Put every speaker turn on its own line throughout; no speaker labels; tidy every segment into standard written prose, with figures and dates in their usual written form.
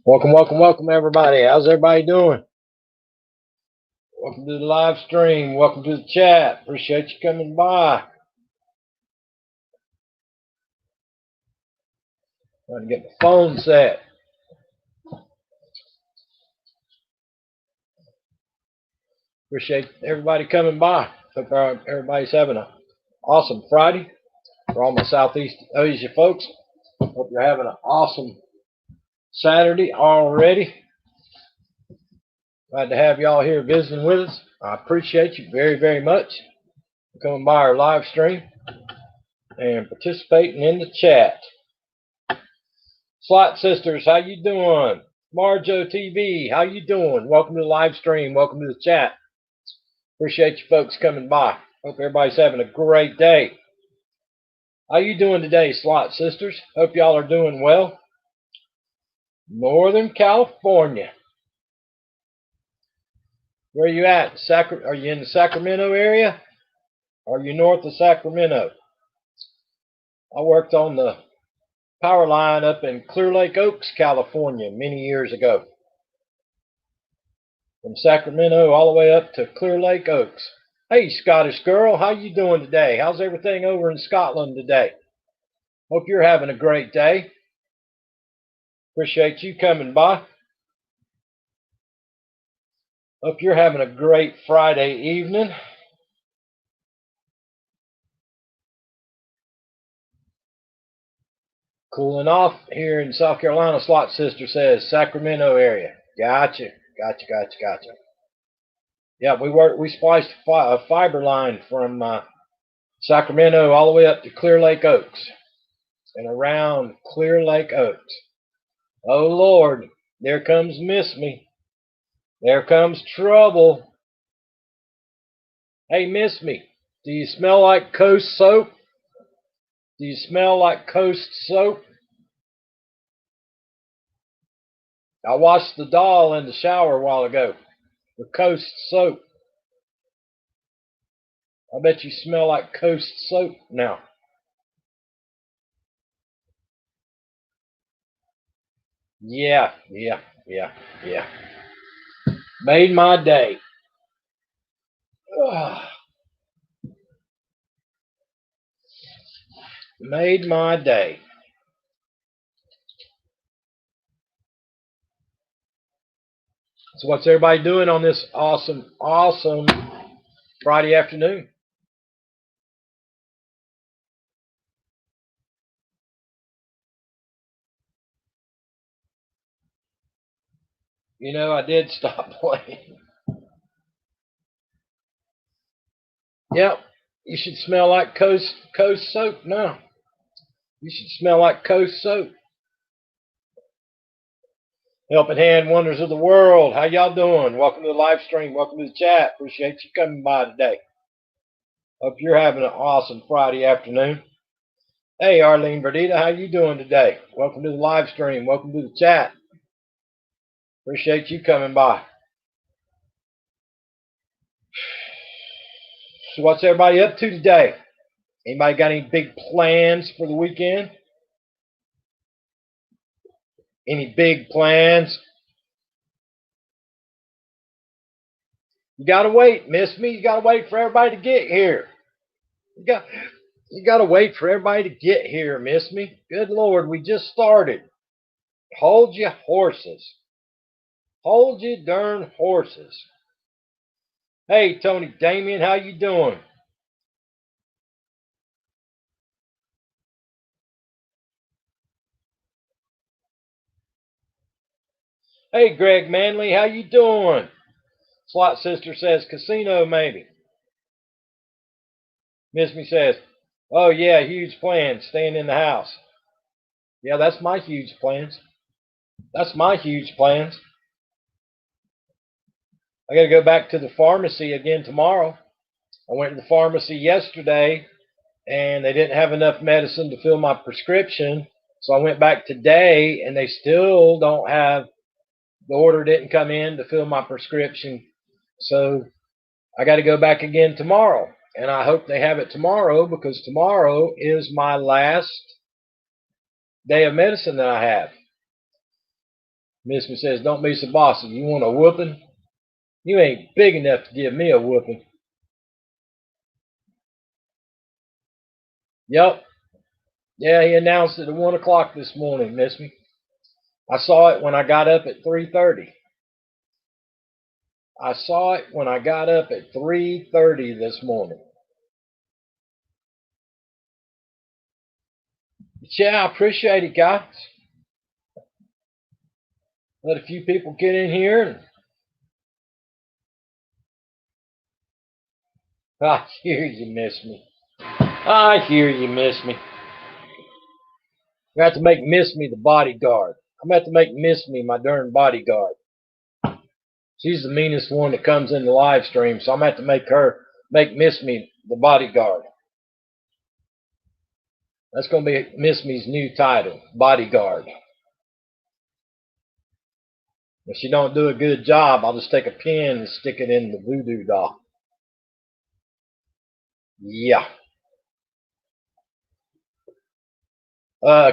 Welcome, everybody. How's everybody doing? Welcome to the live stream. Welcome to the chat. Appreciate you coming by. Trying to get the phone set. Appreciate everybody coming by. Hope everybody's having an awesome Friday. For all my Southeast Asia folks, hope you're having an awesome Saturday already. Glad to have y'all here visiting with us. I appreciate you very, very much for coming by our live stream and participating in the chat. Slot Sisters, how you doing? Marjo TV, how you doing? Welcome to the live stream. Welcome to the chat. Appreciate you folks coming by. Hope everybody's having a great day. How you doing today, Slot Sisters? Hope y'all are doing well. Northern California. Where are you at? Are you in the Sacramento area? Are you north of Sacramento? I worked on the power line up in Clear Lake Oaks, California, many years ago. From Sacramento all the way up to Clear Lake Oaks. Hey, Scottish girl, how you doing today? How's everything over in Scotland today? Hope you're having a great day. Appreciate you coming by. Hope you're having a great Friday evening. Cooling off here in South Carolina, Slot Sister says, Sacramento area. Gotcha. Yeah, we spliced a fiber line from Sacramento all the way up to Clear Lake Oaks and around Clear Lake Oaks. Oh, Lord, there comes Miss Me. There comes trouble. Hey, Miss Me, do you smell like Coast soap? Do you smell like Coast soap? I washed the doll in the shower a while ago with Coast soap. I bet you smell like Coast soap now. Yeah. Made my day. Ugh. Made my day. So what's everybody doing on this awesome Friday afternoon? You know, I did stop playing. Yep, you should smell like Coast soap now. You should smell like Coast soap. Helping Hand Wonders of the World. How y'all doing? Welcome to the live stream. Welcome to the chat. Appreciate you coming by today. Hope you're having an awesome Friday afternoon. Hey, Arlene Verdita, how you doing today? Welcome to the live stream. Welcome to the chat. Appreciate you coming by. So what's everybody up to today? Anybody got any big plans for the weekend? Any big plans? You gotta wait, Miss Me. You gotta wait for everybody to get here. You gotta wait for everybody to get here, Miss Me. Good Lord, we just started. Hold your horses. Hold your darn horses. Hey, Tony Damien, how you doing? Hey, Greg Manley, how you doing? Slot Sister says casino, maybe. Miss Me says, oh yeah, huge plans, staying in the house. Yeah, that's my huge plans. That's my huge plans. I got to go back to the pharmacy again tomorrow. I went to the pharmacy yesterday, and they didn't have enough medicine to fill my prescription. So I went back today, and they still don't have, the order didn't come in to fill my prescription. So I got to go back again tomorrow. And I hope they have it tomorrow, because tomorrow is my last day of medicine that I have. Miss Me says, don't be so bossy. You want a whooping? You ain't big enough to give me a whooping. Yep. Yeah, he announced it at 1 o'clock this morning, Miss Me. I saw it when I got up at 3:30. I saw it when I got up at 3:30 this morning. But yeah, I appreciate it, guys. Let a few people get in here. And I hear you, Miss Me. I hear you, Miss Me. You have to make Miss Me the bodyguard. I'm going to have to make Miss Me my darn bodyguard. She's the meanest one that comes in the live stream, so I'm going to have to make Miss Me the bodyguard. That's going to be Miss Me's new title, bodyguard. If she don't do a good job, I'll just take a pin and stick it in the voodoo doll. Yeah.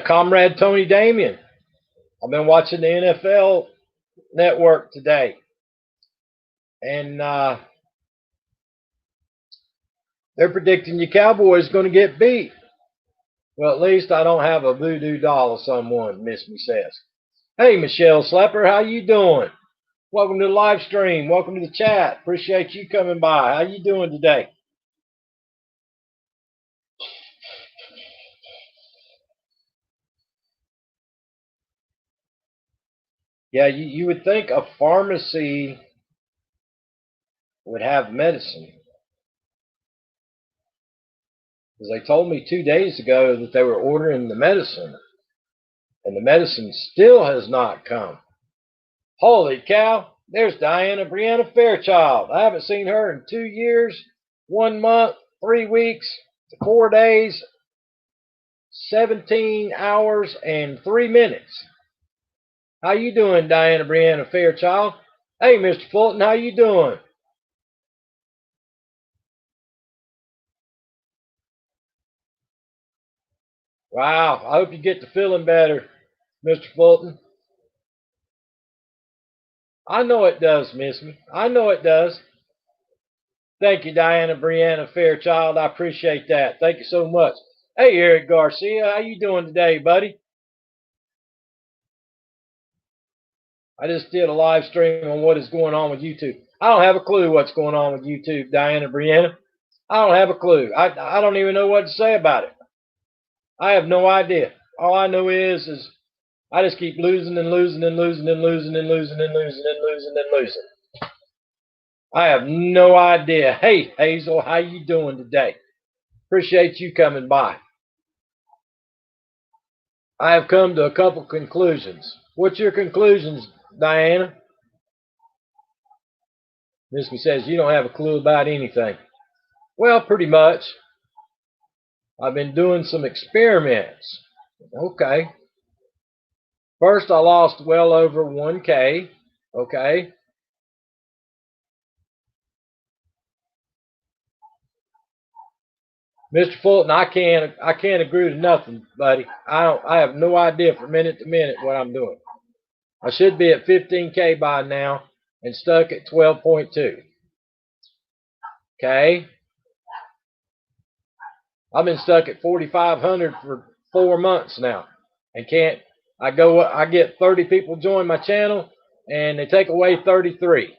Comrade Tony Damien. I've been watching the NFL Network today. And they're predicting your Cowboys going to get beat. Well, at least I don't have a voodoo doll of someone, Miss Me says. Hey, Michelle Slepper, how you doing? Welcome to the live stream. Welcome to the chat. Appreciate you coming by. How you doing today? Yeah, you would think a pharmacy would have medicine. Because they told me 2 days ago that they were ordering the medicine. And the medicine still has not come. Holy cow. There's Diana Brianna Fairchild. I haven't seen her in 2 years, 1 month, 3 weeks, 4 days, 17 hours, and 3 minutes. How you doing, Diana Brianna Fairchild? Hey, Mr. Fulton, how you doing? Wow, I hope you get to feeling better, Mr. Fulton. I know it does, Miss Me. I know it does. Thank you, Diana Brianna Fairchild. I appreciate that. Thank you so much. Hey, Eric Garcia, how you doing today, buddy? I just did a live stream on what is going on with YouTube. I don't have a clue what's going on with YouTube, Diana Brianna. I don't have a clue. I don't even know what to say about it. I have no idea. All I know is I just keep losing and losing and losing and losing and losing and losing and losing and losing. I have no idea. Hey, Hazel, how you doing today? Appreciate you coming by. I have come to a couple conclusions. What's your conclusions, Diana? Miss Me says you don't have a clue about anything. Well, pretty much. I've been doing some experiments. Okay. First, I lost well over 1K. Okay. Mr. Fulton, I can't agree to nothing, buddy. I have no idea from minute to minute what I'm doing. I should be at 15K by now and stuck at 12.2. Okay. I've been stuck at 4,500 for 4 months now, and I get 30 people join my channel, and they take away 33.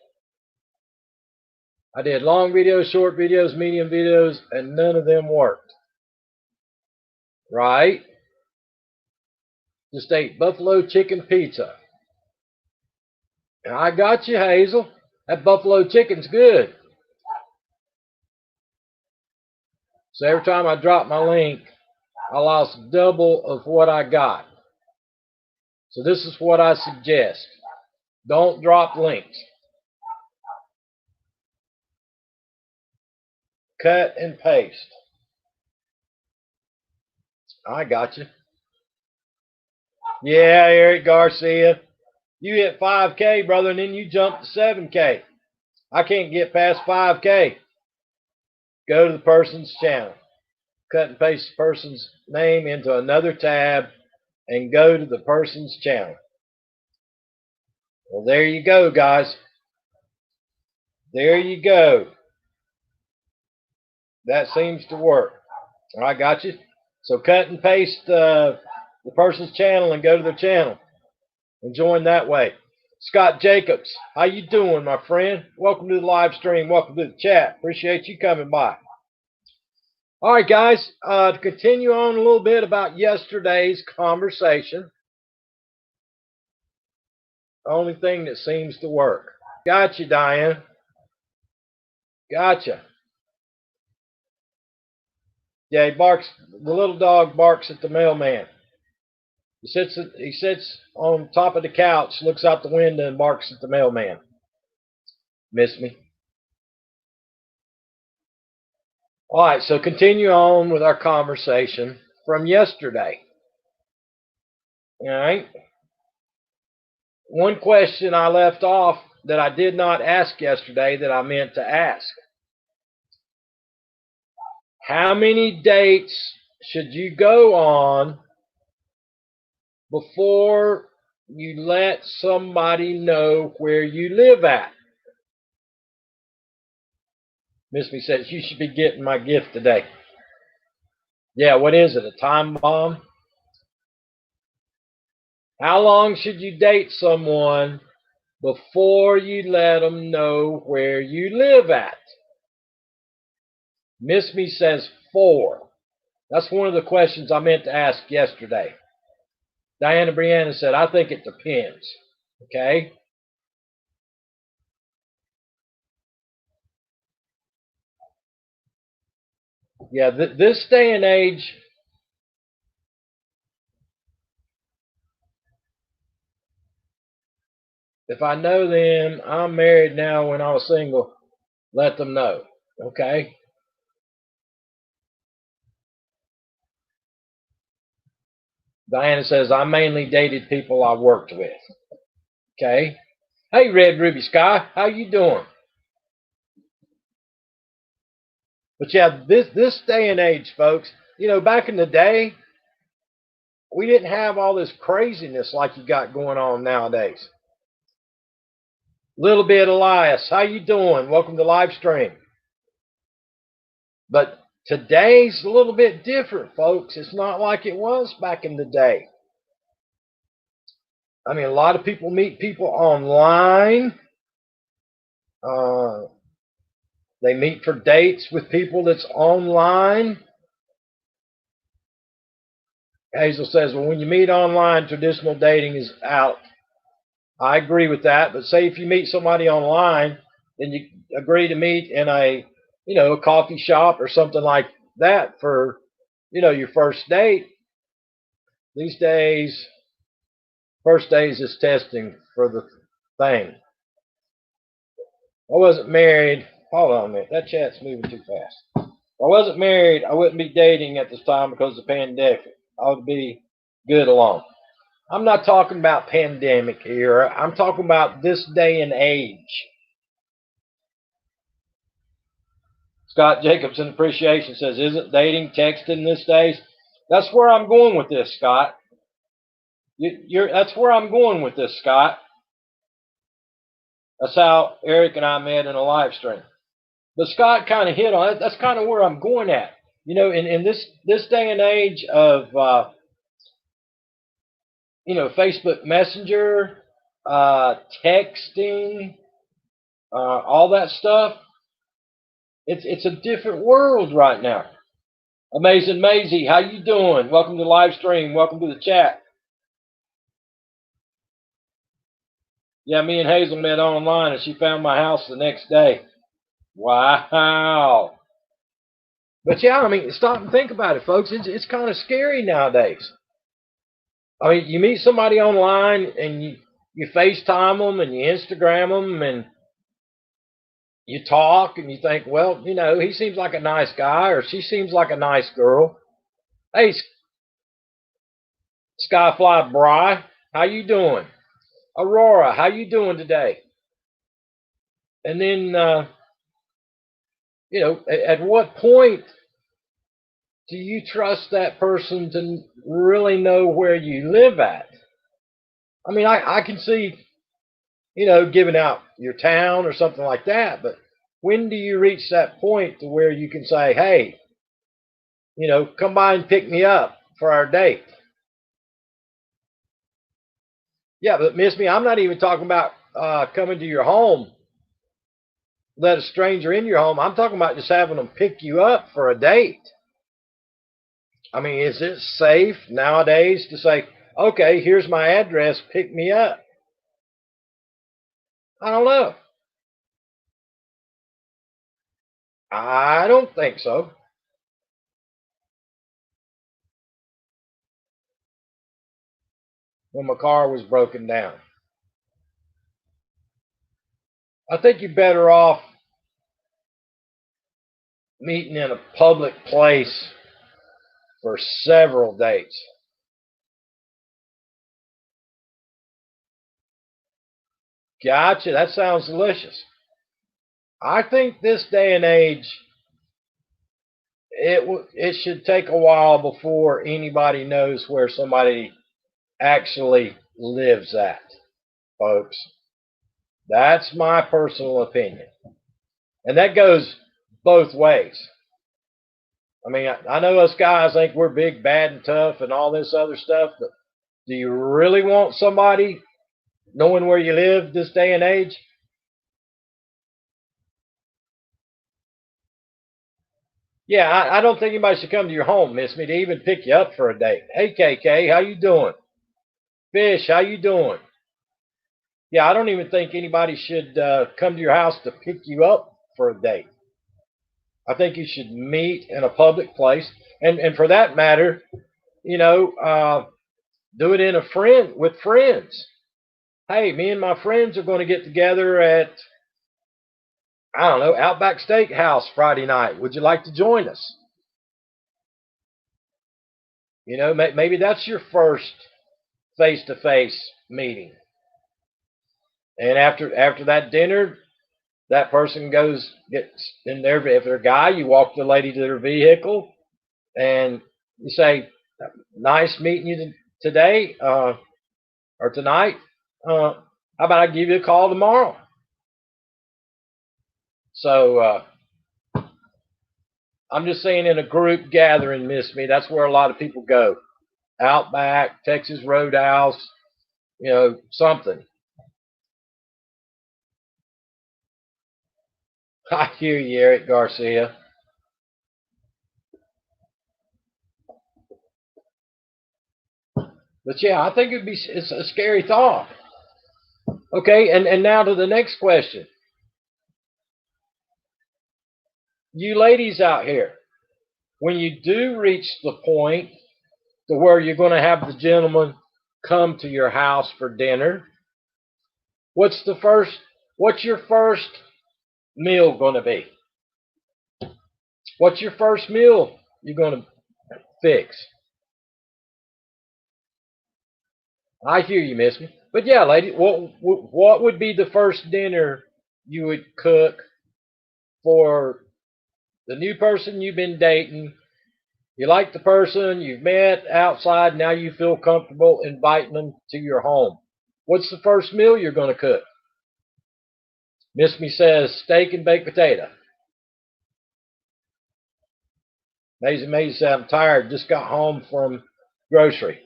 I did long videos, short videos, medium videos, and none of them worked. Right? Just ate buffalo chicken pizza. And I got you, Hazel. That buffalo chicken's good. So every time I drop my link, I lost double of what I got. So this is what I suggest. Don't drop links. Cut and paste. I got you. Yeah, Eric Garcia. You hit 5K, brother, and then you jump to 7K. I can't get past 5K. Go to the person's channel. Cut and paste the person's name into another tab and go to the person's channel. Well, there you go, guys. There you go. That seems to work. All right, got you. So cut and paste the person's channel and go to their channel and join that way. Scott Jacobs, how you doing, my friend? Welcome to the live stream. Welcome to the chat. Appreciate you coming by. All right, guys, to continue on a little bit about yesterday's conversation. Only thing that seems to work. Gotcha, Diane. Gotcha. Yeah, he barks. The little dog barks at the mailman. He sits on top of the couch, looks out the window, and barks at the mailman. Miss me? All right, so continue on with our conversation from yesterday. All right. One question I left off that I did not ask yesterday that I meant to ask. How many dates should you go on before you let somebody know where you live at? Miss Me says, you should be getting my gift today. Yeah, what is it, a time bomb? How long should you date someone before you let them know where you live at? Miss Me says 4. That's one of the questions I meant to ask yesterday. Diana Brianna said, I think it depends. Okay? Yeah, this day and age, if I know them, I'm married now, when I was single, let them know. Okay? Diana says, I mainly dated people I worked with. Okay? Hey, Red Ruby Sky, how you doing? But yeah, this day and age, folks, back in the day, we didn't have all this craziness like you got going on nowadays. Little bit Elias, how you doing? Welcome to live stream. But today's a little bit different, folks. It's not like it was back in the day. I mean, a lot of people meet people online. They meet for dates with people that's online. Hazel says, well, when you meet online, traditional dating is out. I agree with that. But say if you meet somebody online, then you agree to meet in a coffee shop or something like that for, your first date. These days, first days is testing for the thing. I wasn't married. Hold on a minute. That chat's moving too fast. If I wasn't married, I wouldn't be dating at this time because of the pandemic. I would be good alone. I'm not talking about pandemic here. I'm talking about this day and age. Scott Jacobson Appreciation says, isn't dating texting these days? That's where I'm going with this, Scott. That's where I'm going with this, Scott. That's how Eric and I met in a live stream. But Scott kind of hit on it. That's kind of where I'm going at. In this day and age of Facebook Messenger, texting, all that stuff. It's a different world right now. Amazing Maisie, how you doing? Welcome to the live stream. Welcome to the chat. Yeah, me and Hazel met online, and she found my house the next day. Wow. But yeah, I mean, stop and think about it, folks. It's kind of scary nowadays. I mean, you meet somebody online, and you FaceTime them, and you Instagram them, and you talk, and you think, well, he seems like a nice guy, or she seems like a nice girl. Hey, Skyfly Bry, how you doing? Aurora, how you doing today? And then, at what point do you trust that person to really know where you live at? I mean, I can see giving out your town or something like that. But when do you reach that point to where you can say, hey, come by and pick me up for our date? Yeah, but Miss Me, I'm not even talking about coming to your home, let a stranger in your home. I'm talking about just having them pick you up for a date. I mean, is it safe nowadays to say, okay, here's my address, pick me up? I don't know. I don't think so. When my car was broken down, I think you're better off meeting in a public place for several dates. Gotcha. That sounds delicious. I think this day and age, it should take a while before anybody knows where somebody actually lives at, folks. That's my personal opinion. And that goes both ways. I mean, I know us guys think we're big, bad, and tough and all this other stuff, but do you really want somebody knowing where you live this day and age? Yeah, I don't think anybody should come to your home, Miss Me, to even pick you up for a date. Hey, KK, how you doing? Fish, how you doing? Yeah, I don't even think anybody should come to your house to pick you up for a date. I think you should meet in a public place, and for that matter, you know, uh, do it in a friend with friends. Hey, me and my friends are going to get together at, I don't know, Outback Steakhouse Friday night. Would you like to join us? Maybe that's your first face-to-face meeting. And after that dinner, that person gets in there. If they're a guy, you walk the lady to their vehicle and you say, "Nice meeting you today or tonight. How about I give you a call tomorrow?" So I'm just saying, in a group gathering, Miss Me, that's where a lot of people go. Outback, Texas Roadhouse, something. I hear you, Eric Garcia. But yeah, I think it's a scary thought. Okay, and now to the next question. You ladies out here, when you do reach the point to where you're going to have the gentleman come to your house for dinner, what's the first what's your first meal going to be? What's your first meal you're going to fix? I hear you, Miss Me. But yeah, lady, what would be the first dinner you would cook for the new person you've been dating? You like the person you've met outside, now you feel comfortable inviting them to your home. What's the first meal you're going to cook? Miss Me says steak and baked potato. Maisie said, I'm tired, just got home from grocery.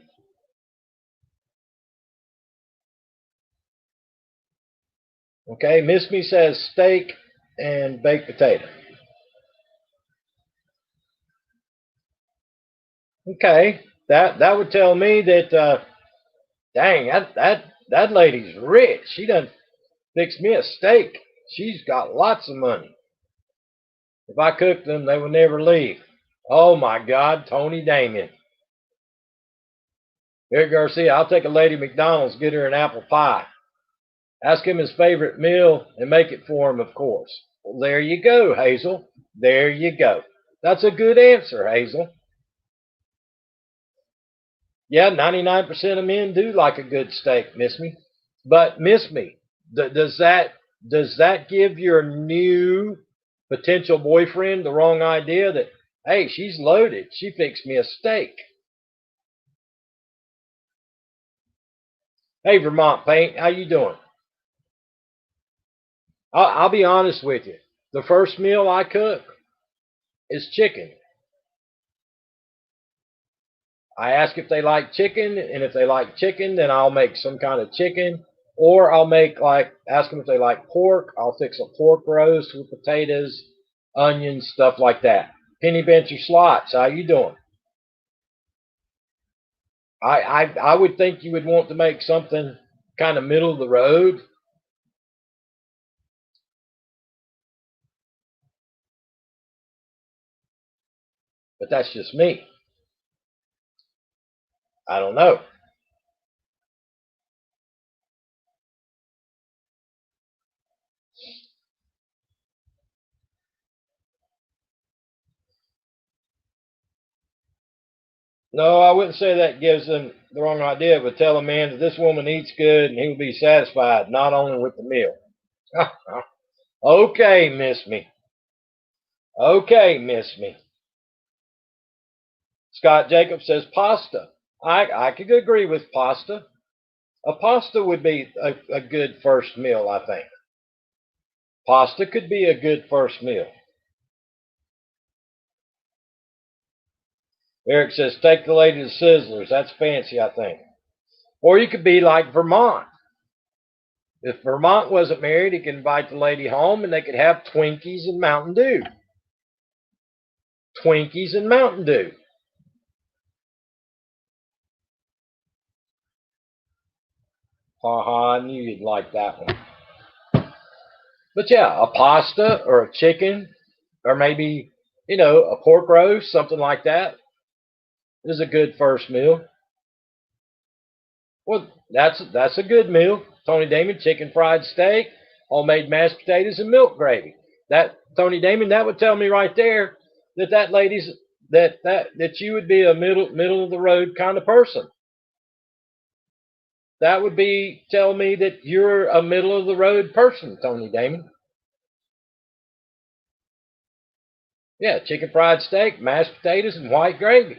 Okay, Miss Me says steak and baked potato. Okay, that would tell me that dang, that lady's rich. She done fixed me a steak. She's got lots of money. If I cooked them, they would never leave. Oh my God, Tony Damien. Eric Garcia, I'll take a lady to McDonald's, get her an apple pie. Ask him his favorite meal and make it for him, of course. Well, there you go, Hazel. There you go. That's a good answer, Hazel. Yeah, 99% of men do like a good steak, Miss Me. But Miss Me, does that give your new potential boyfriend the wrong idea that, hey, she's loaded, she fixed me a steak? Hey, Vermont Paint, how you doing? I'll be honest with you. The first meal I cook is chicken. I ask if they like chicken, and if they like chicken, then I'll make some kind of chicken. Or I'll make ask them if they like pork. I'll fix a pork roast with potatoes, onions, stuff like that. Penny Bencher Slots, how you doing? I would think you would want to make something kind of middle of the road. But that's just me. I don't know. No, I wouldn't say that gives them the wrong idea. It would tell a man that this woman eats good and he will be satisfied, not only with the meal. Okay, miss me. Okay, miss me. Scott Jacobs says pasta. I could agree with pasta. A pasta would be a good first meal, I think. Pasta could be a good first meal. Eric says, take the lady to Sizzlers. That's fancy, I think. Or you could be like Vermont. If Vermont wasn't married, he could invite the lady home and they could have Twinkies and Mountain Dew. Twinkies and Mountain Dew. Haha, I knew you'd like that one. But yeah, a pasta or a chicken or maybe, a pork roast, something like that is a good first meal. Well, that's a good meal. Tony Damon, chicken fried steak, homemade mashed potatoes, and milk gravy. That Tony Damon, that would tell me right there that lady's that you would be a middle of the road kind of person. That would be tell me that you're a middle of the road person, Tony Damon. Yeah, chicken fried steak, mashed potatoes, and white gravy.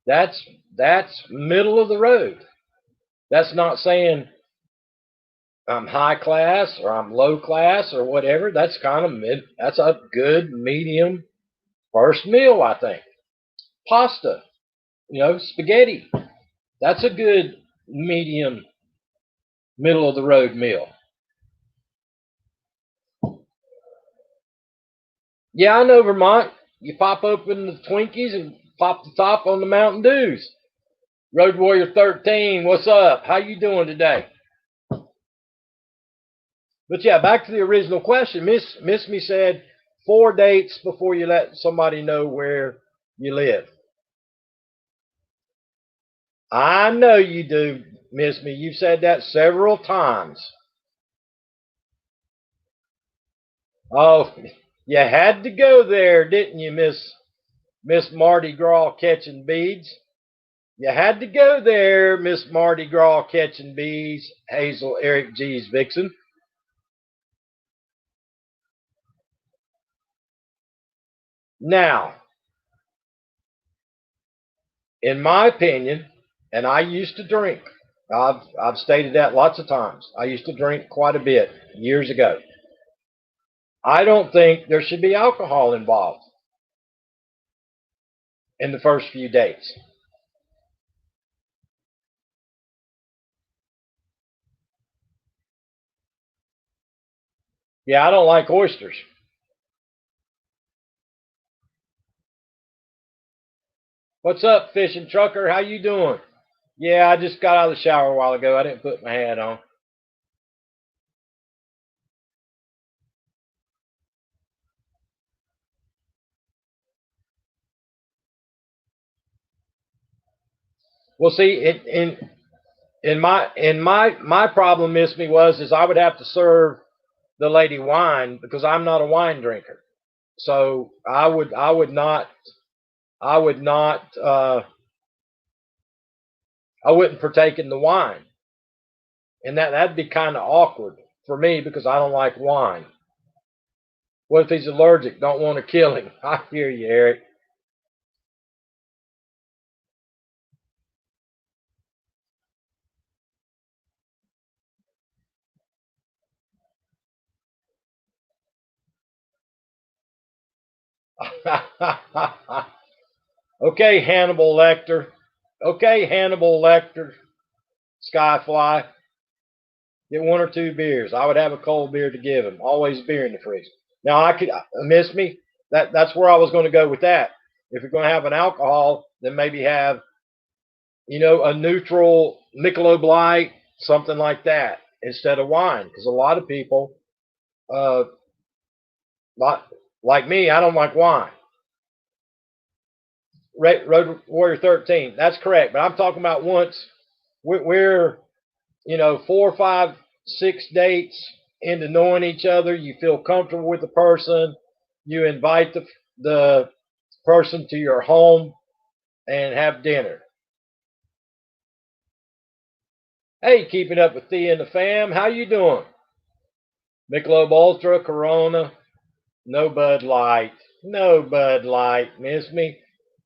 That's that's middle of the road. That's not saying I'm high class or I'm low class or whatever. That's kind of mid. That's a good medium first meal, I think. Pasta, spaghetti. That's a good medium middle of the road meal. Yeah, I know Vermont. You pop open the Twinkies and pop the top on the Mountain Dews. Road Warrior 13, what's up? How you doing today? But yeah, back to the original question. Miss Me said 4 dates before you let somebody know where you live. I know you do, Miss Me. You've said that several times. Oh, you had to go there, didn't you, Miss Mardi Gras catching beads? You had to go there, Miss Mardi Gras catching beads, Hazel Eric G's Vixen. Now, in my opinion, and I used to drink. I've stated that lots of times. I used to drink quite a bit years ago. I don't think there should be alcohol involved in the first few dates. Yeah, I don't like oysters. What's up, fishing trucker? How you doing? Yeah, I just got out of the shower a while ago. I didn't put my hat on. Well, see, in my problem, Miss Me, is I would have to serve the lady wine because I'm not a wine drinker. So I would not I wouldn't partake in the wine, and that'd be kind of awkward for me because I don't like wine. What if he's allergic? Don't want to kill him. I hear you, Eric. Okay, Hannibal Lecter. Okay, Hannibal Lecter. Skyfly. Get one or two beers. I would have a cold beer to give him. Always beer in the fridge. Now I could miss me. That's where I was going to go with that. If you're going to have an alcohol, then maybe have a neutral Michelob Light, something like that, instead of wine. Because a lot of people, uh, like me, I don't like wine. Road Warrior 13. That's correct. But I'm talking about once we're 4, 5, 6 dates into knowing each other. You feel comfortable with the person. You invite the person to your home and have dinner. Hey, keeping up with Thea and the fam. How you doing? Michelob Ultra, Corona, no Bud Light. No Bud Light. Miss me?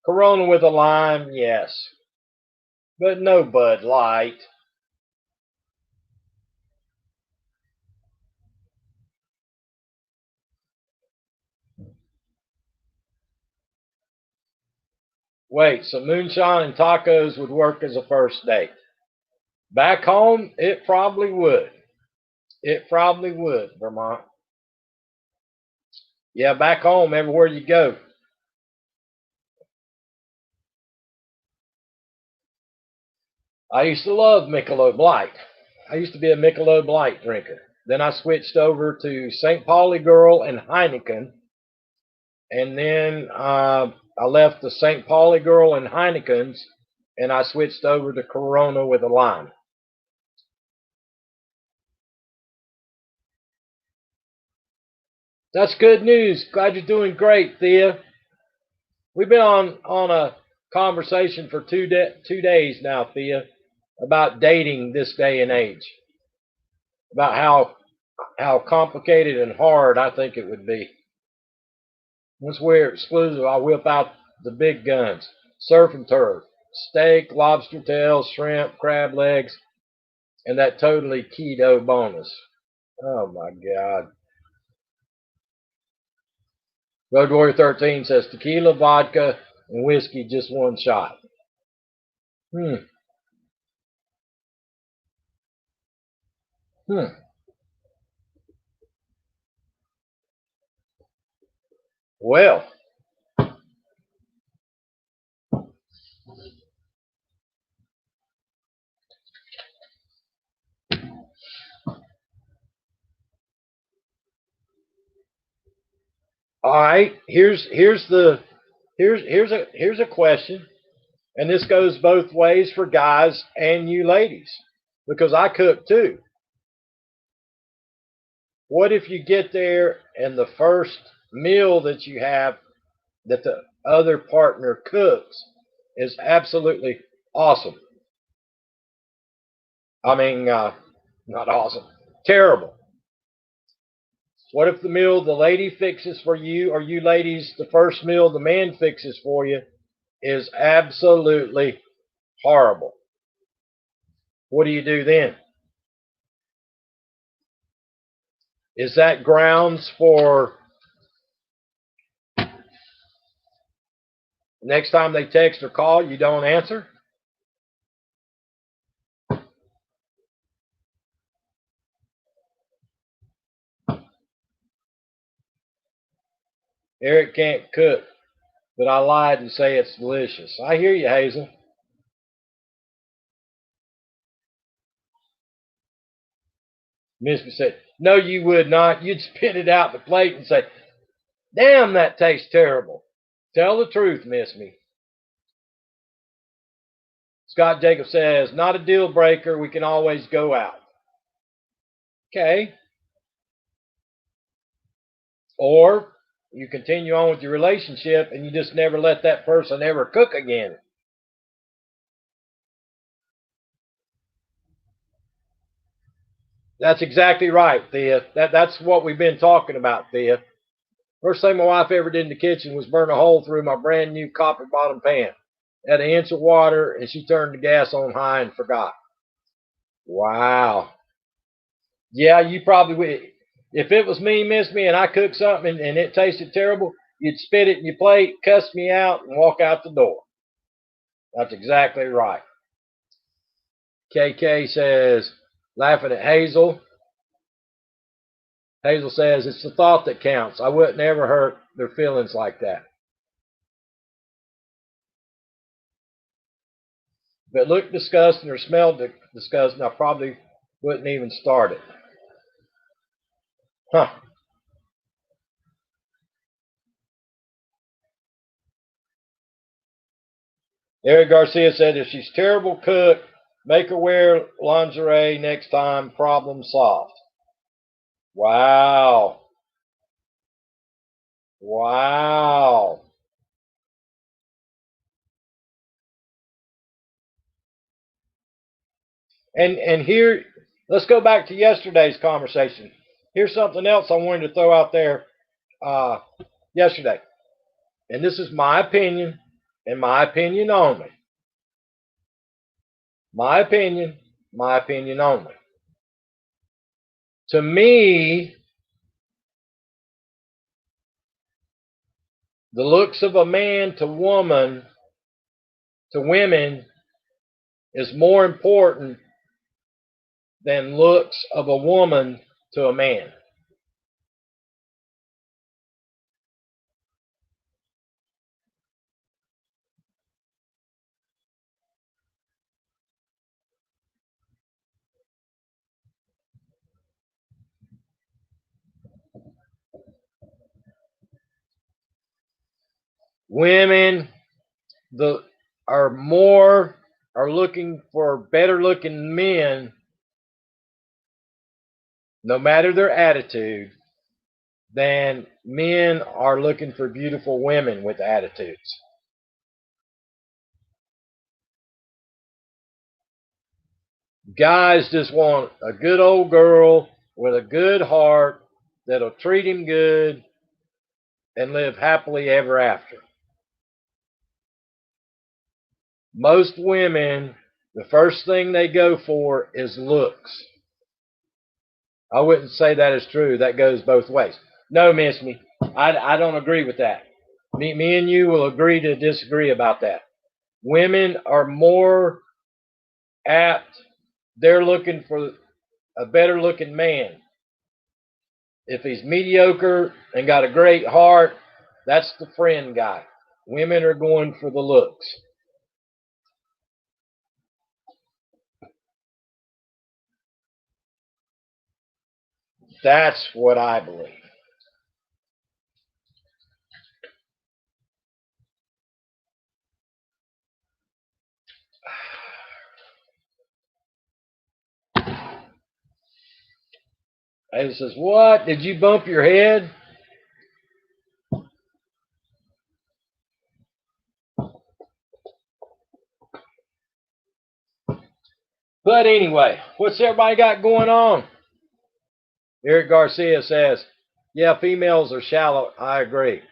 Corona with a lime, yes. But no Bud Light. Wait, so moonshine and tacos would work as a first date. Back home, it probably would. It probably would, Vermont. Yeah, back home, everywhere you go. I used to love Michelob Light. I used to be a Michelob Light drinker. Then I switched over to St. Pauli Girl and Heineken. And then I left the St. Pauli Girl and Heineken's and I switched over to Corona with a lime. That's good news. Glad you're doing great, Thea. We've been on a conversation for 2 days now, Thea, about dating this day and age, about how complicated and hard I think it would be. Once we're exclusive, I'll whip out the big guns: surf and turf, steak, lobster tails, shrimp, crab legs, and that totally keto bonus. Oh my God. Road Warrior 13 says tequila, vodka, and whiskey, just one shot. Hmm. Hmm. Well, all right. Here's a question, and this goes both ways for guys and you ladies, because I cook too. What if you get there and the first meal that you have that the other partner cooks is absolutely awesome? I mean, not awesome, terrible. What if the meal the lady fixes for you, or you ladies, the first meal the man fixes for you is absolutely horrible? What do you do then? Is that grounds for next time they text or call, you don't answer? Eric can't cook, but I lied and say it's delicious. I hear you, Hazel. Miss me said, no, you would not. You'd spit it out the plate and say, damn, that tastes terrible. Tell the truth, Miss me. Scott Jacob says, not a deal breaker. We can always go out. Okay. Or you continue on with your relationship and you just never let that person ever cook again. That's exactly right, Thea. That's what we've been talking about, Thea. First thing my wife ever did in the kitchen was burn a hole through my brand new copper bottom pan. Had an inch of water and she turned the gas on high and forgot. Wow. Yeah, you probably would. If it was me, Miss Me, and I cooked something and it tasted terrible, you'd spit it in your plate, cuss me out, and walk out the door. That's exactly right. KK says, laughing at Hazel. Hazel says, it's the thought that counts. I wouldn't ever hurt their feelings like that. If it looked disgusting or smelled disgusting, I probably wouldn't even start it. Huh. Eric Garcia said, if she's terrible cook, make her wear lingerie next time, problem solved. Wow. Wow. And here, let's go back to yesterday's conversation. Here's something else I wanted to throw out there yesterday. And this is my opinion, and my opinion only. My opinion only. To me, the looks of a man to woman, to women, is more important than looks of a woman to a man. Women are looking for better looking men, no matter their attitude, than men are looking for beautiful women with attitudes. Guys just want a good old girl with a good heart that'll treat him good and live happily ever after. Most women, the first thing they go for is looks. I wouldn't say that is true. That goes both ways. No, miss me. I don't agree with that. Me and you will agree to disagree about that. Women are more apt, they're looking for a better looking man. If he's mediocre and got a great heart, that's the friend guy. Women are going for the looks. That's what I believe. And says, what? Did you bump your head? But anyway, what's everybody got going on? Eric Garcia says, yeah, females are shallow. I agree.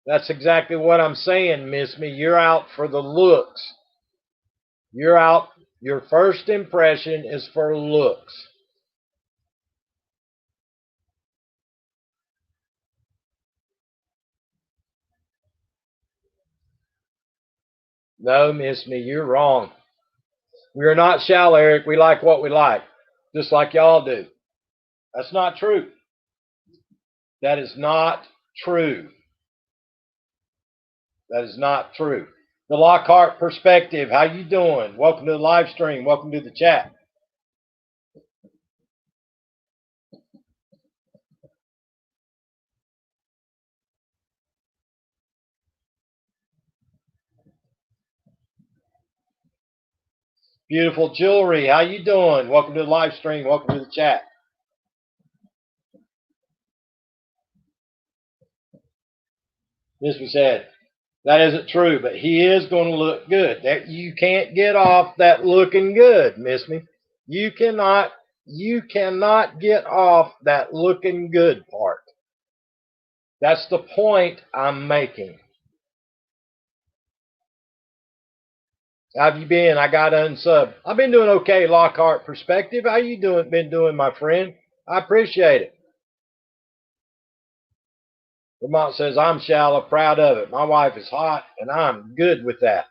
That's exactly what I'm saying, Miss Me. You're out for the looks. You're out. Your first impression is for looks. No, Miss Me, you're wrong. We are not shallow, Eric. We like what we like, just like y'all do. That's not true. That is not true. That is not true. The Lockhart Perspective, how you doing? Welcome to the live stream. Welcome to the chat. Beautiful Jewelry, how you doing? Welcome to the live stream. Welcome to the chat. This was said. That isn't true, but he is going to look good. That you can't get off that looking good, Miss Me. You cannot get off that looking good part. That's the point I'm making. How have you been? I got unsub. I've been doing okay, Lockhart Perspective. How you doing? Been doing, my friend? I appreciate it. Vermont says, I'm shallow, proud of it. My wife is hot, and I'm good with that.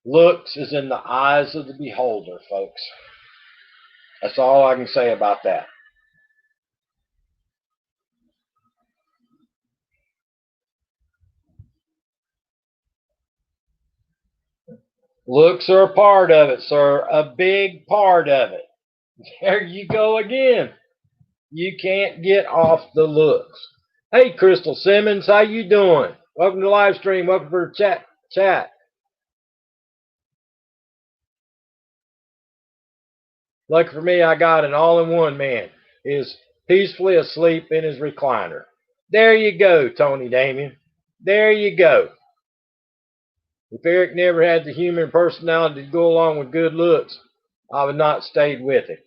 Looks is in the eyes of the beholder, folks. That's all I can say about that. Looks are a part of it, sir. A big part of it. There you go again. You can't get off the looks. Hey, Crystal Simmons, how you doing? Welcome to the live stream. Welcome for the chat. Lucky for me, I got an all-in-one man. He is peacefully asleep in his recliner. There you go, Tony Damien. There you go. If Eric never had the human personality to go along with good looks, I would not stayed with him.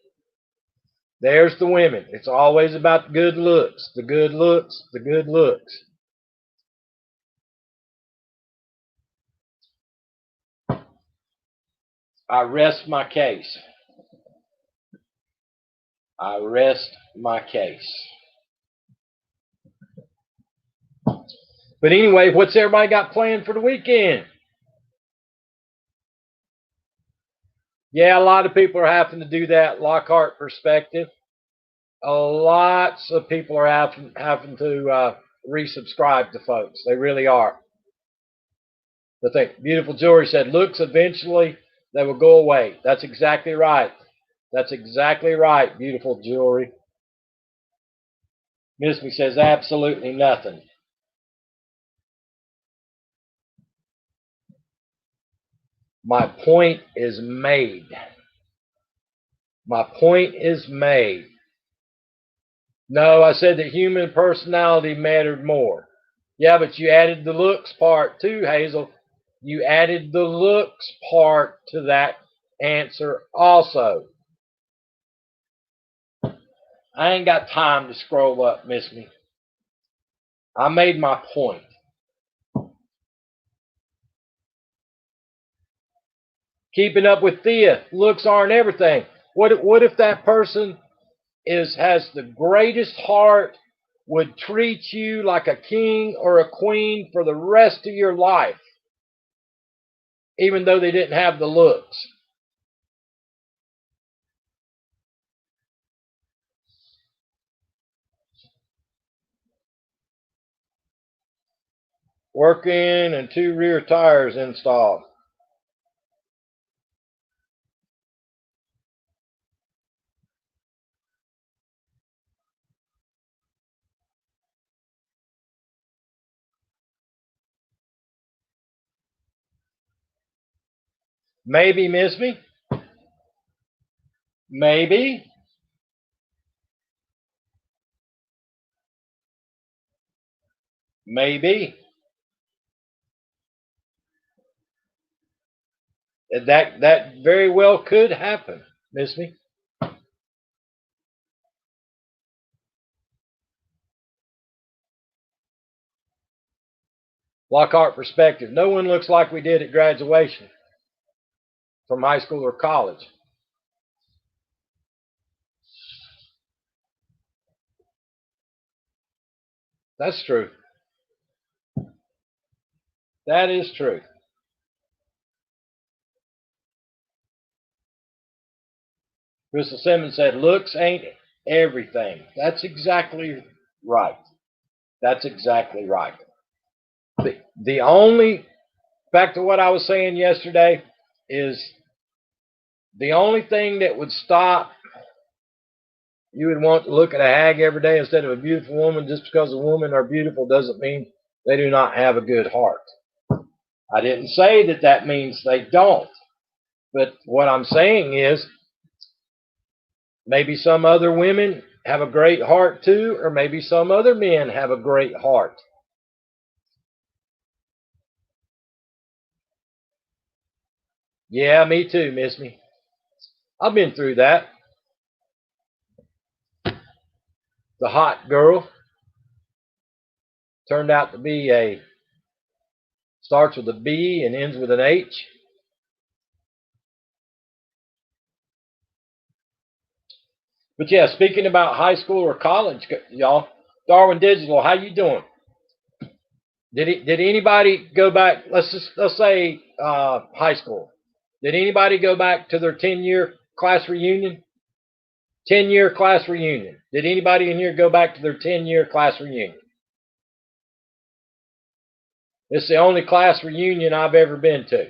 There's the women. It's always about the good looks, the good looks, the good looks. I rest my case. I rest my case. But anyway, what's everybody got planned for the weekend? Yeah, a lot of people are having to do that Lockhart Perspective. Lots of people are having to resubscribe to folks. They really are. The thing, Beautiful Jewelry said, looks eventually they will go away. That's exactly right. That's exactly right, Beautiful Jewelry. Miss Me says absolutely nothing. My point is made. My point is made. No, I said that human personality mattered more. Yeah, but you added the looks part too, Hazel. You added the looks part to that answer also. I ain't got time to scroll up, Miss Me. I made my point. Keeping up with Thea, looks aren't everything. What if that person has the greatest heart, would treat you like a king or a queen for the rest of your life, even though they didn't have the looks? Working and 2 rear tires installed. Maybe, Miss Me. Maybe. Maybe. That very well could happen, Miss Me. Lockhart Perspective. No one looks like we did at graduation from high school or college. That's true. That is true. Crystal Simmons said, looks ain't everything. That's exactly right. That's exactly right. The only, back to what I was saying yesterday, is the only thing that would stop you would want to look at a hag every day instead of a beautiful woman. Just because a woman are beautiful doesn't mean they do not have a good heart. I didn't say that means they don't. But what I'm saying is maybe some other women have a great heart too, or maybe some other men have a great heart. Yeah, me too, Miss Me. I've been through that. The hot girl turned out to be a Starts with a B and ends with an H. But yeah, speaking about high school or college, y'all, Darwin Digital, how you doing? Did anybody go back? Let's say high school. Did anybody go back to their 10-year class reunion? 10-year class reunion. Did anybody in here go back to their 10-year class reunion? It's the only class reunion I've ever been to.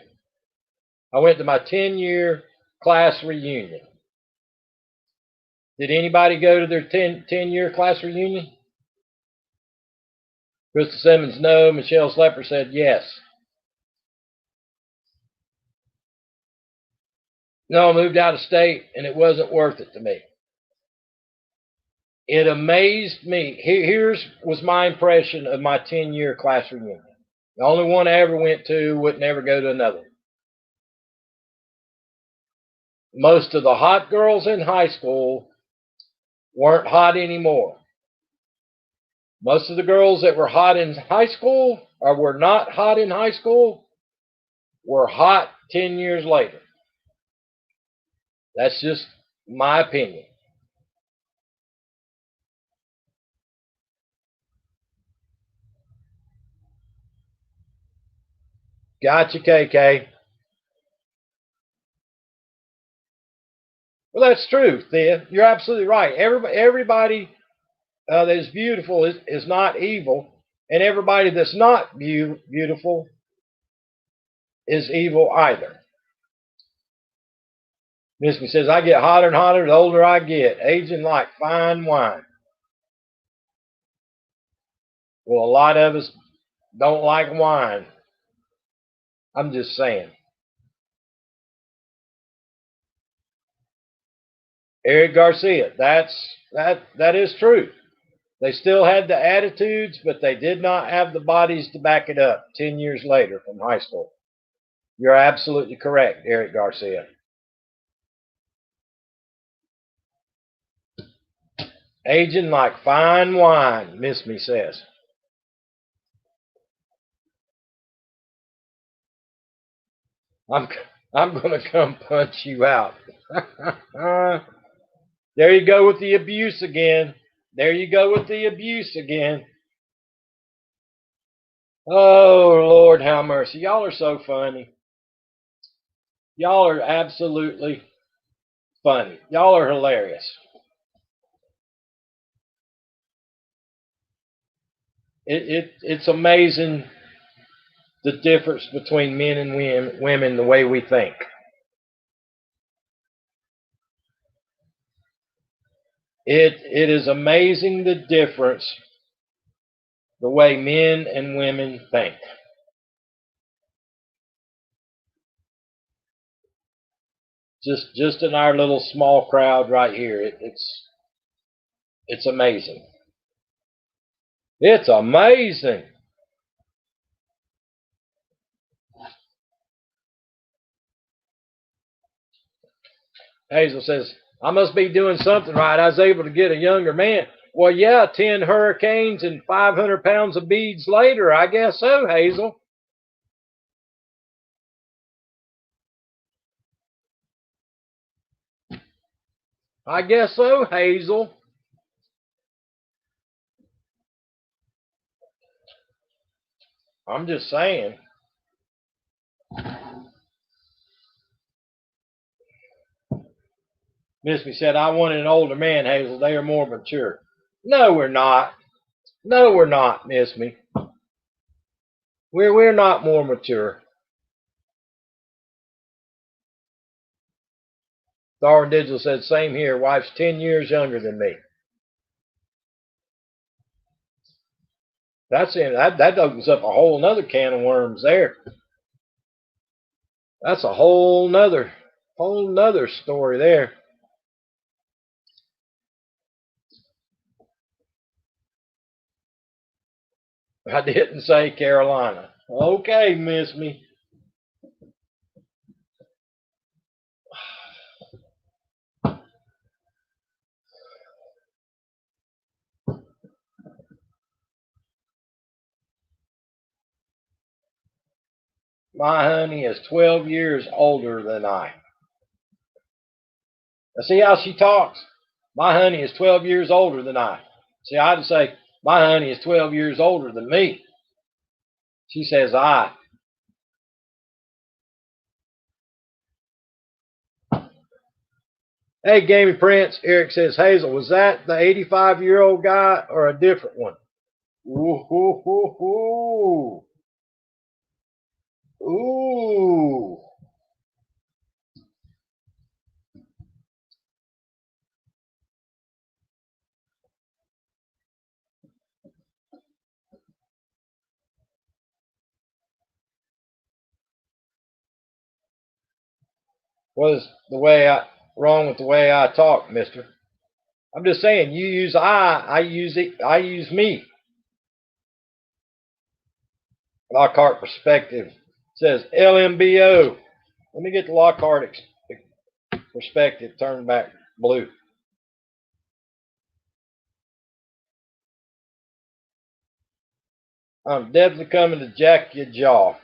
I went to my 10-year class reunion. Did anybody go to their 10-year class reunion? Krista Simmons, no. Michelle Slepper said yes. No, I moved out of state and it wasn't worth it to me. It amazed me. Here's was my impression of my 10-year class reunion. The only one I ever went to, would never go to another. Most of the hot girls in high school weren't hot anymore. Most of the girls that were hot in high school or were not hot in high school were hot 10 years later. That's just my opinion. Gotcha, KK. Well, that's true, Thea. You're absolutely right. Everybody that is beautiful is not evil, and everybody that's not beautiful is evil either. Miss Me says, I get hotter and hotter the older I get, aging like fine wine. Well, a lot of us don't like wine. I'm just saying. Eric Garcia, that is true. They still had the attitudes, but they did not have the bodies to back it up 10 years later from high school. You're absolutely correct, Eric Garcia. Aging like fine wine, Miss Me says. I'm gonna come punch you out. There you go with the abuse again. There you go with the abuse again. Oh Lord, have mercy! Y'all are so funny. Y'all are absolutely funny. Y'all are hilarious. It's amazing the difference between men and women the way we think. It is amazing the difference the way men and women think. Just in our little small crowd right here, it's amazing. It's amazing. Hazel says, I must be doing something right. I was able to get a younger man. Well, yeah, 10 hurricanes and 500 pounds of beads later. I guess so, Hazel. I guess so, Hazel. I'm just saying. Miss Me said, I wanted an older man, Hazel. They are more mature. No, we're not. No, we're not, Miss Me. We're not more mature. Darwin Digital said, same here. Wife's 10 years younger than me. That's in that opens up a whole nother can of worms there. That's a whole nother story there. I didn't say Carolina. Okay, Miss Me. My honey is 12 years older than I. Now see how she talks? My honey is 12 years older than I. See, I'd say, my honey is 12 years older than me. She says, I. Hey, Gamey Prince. Eric says, Hazel, was that the 85-year-old guy or a different one? Ooh, ooh, ooh, ooh. Ooh. What is wrong with the way I talk, mister? I'm just saying, you use I use it, I use me. Lockhart perspective says LMBO. Let me get the Lockhart perspective turned back blue. I'm definitely coming to jack your jaw.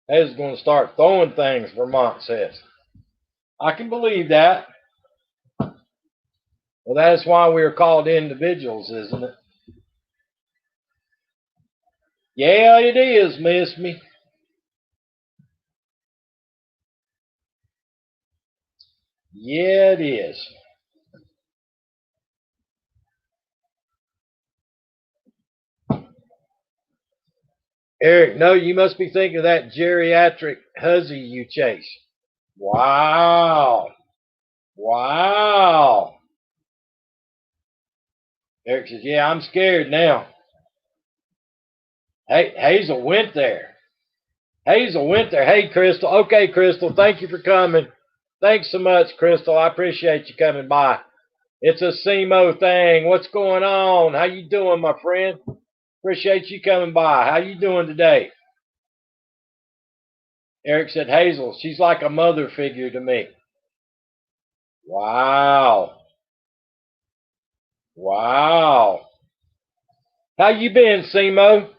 Hazel's going to start throwing things, Vermont says. I can believe that. Well, that's why we are called individuals, isn't it? Yeah, it is, miss me. Yeah, it is. Eric, no, you must be thinking of that geriatric hussy you chase. Wow. Wow. Eric says, yeah, I'm scared now. Hey, Hazel went there. Hazel went there. Hey, Crystal. Okay, Crystal, thank you for coming. Thanks so much, Crystal. I appreciate you coming by. It's a SEMO thing. What's going on? How you doing, my friend? Appreciate you coming by. How you doing today? Eric said, Hazel, she's like a mother figure to me. Wow. Wow. How you been, SEMO?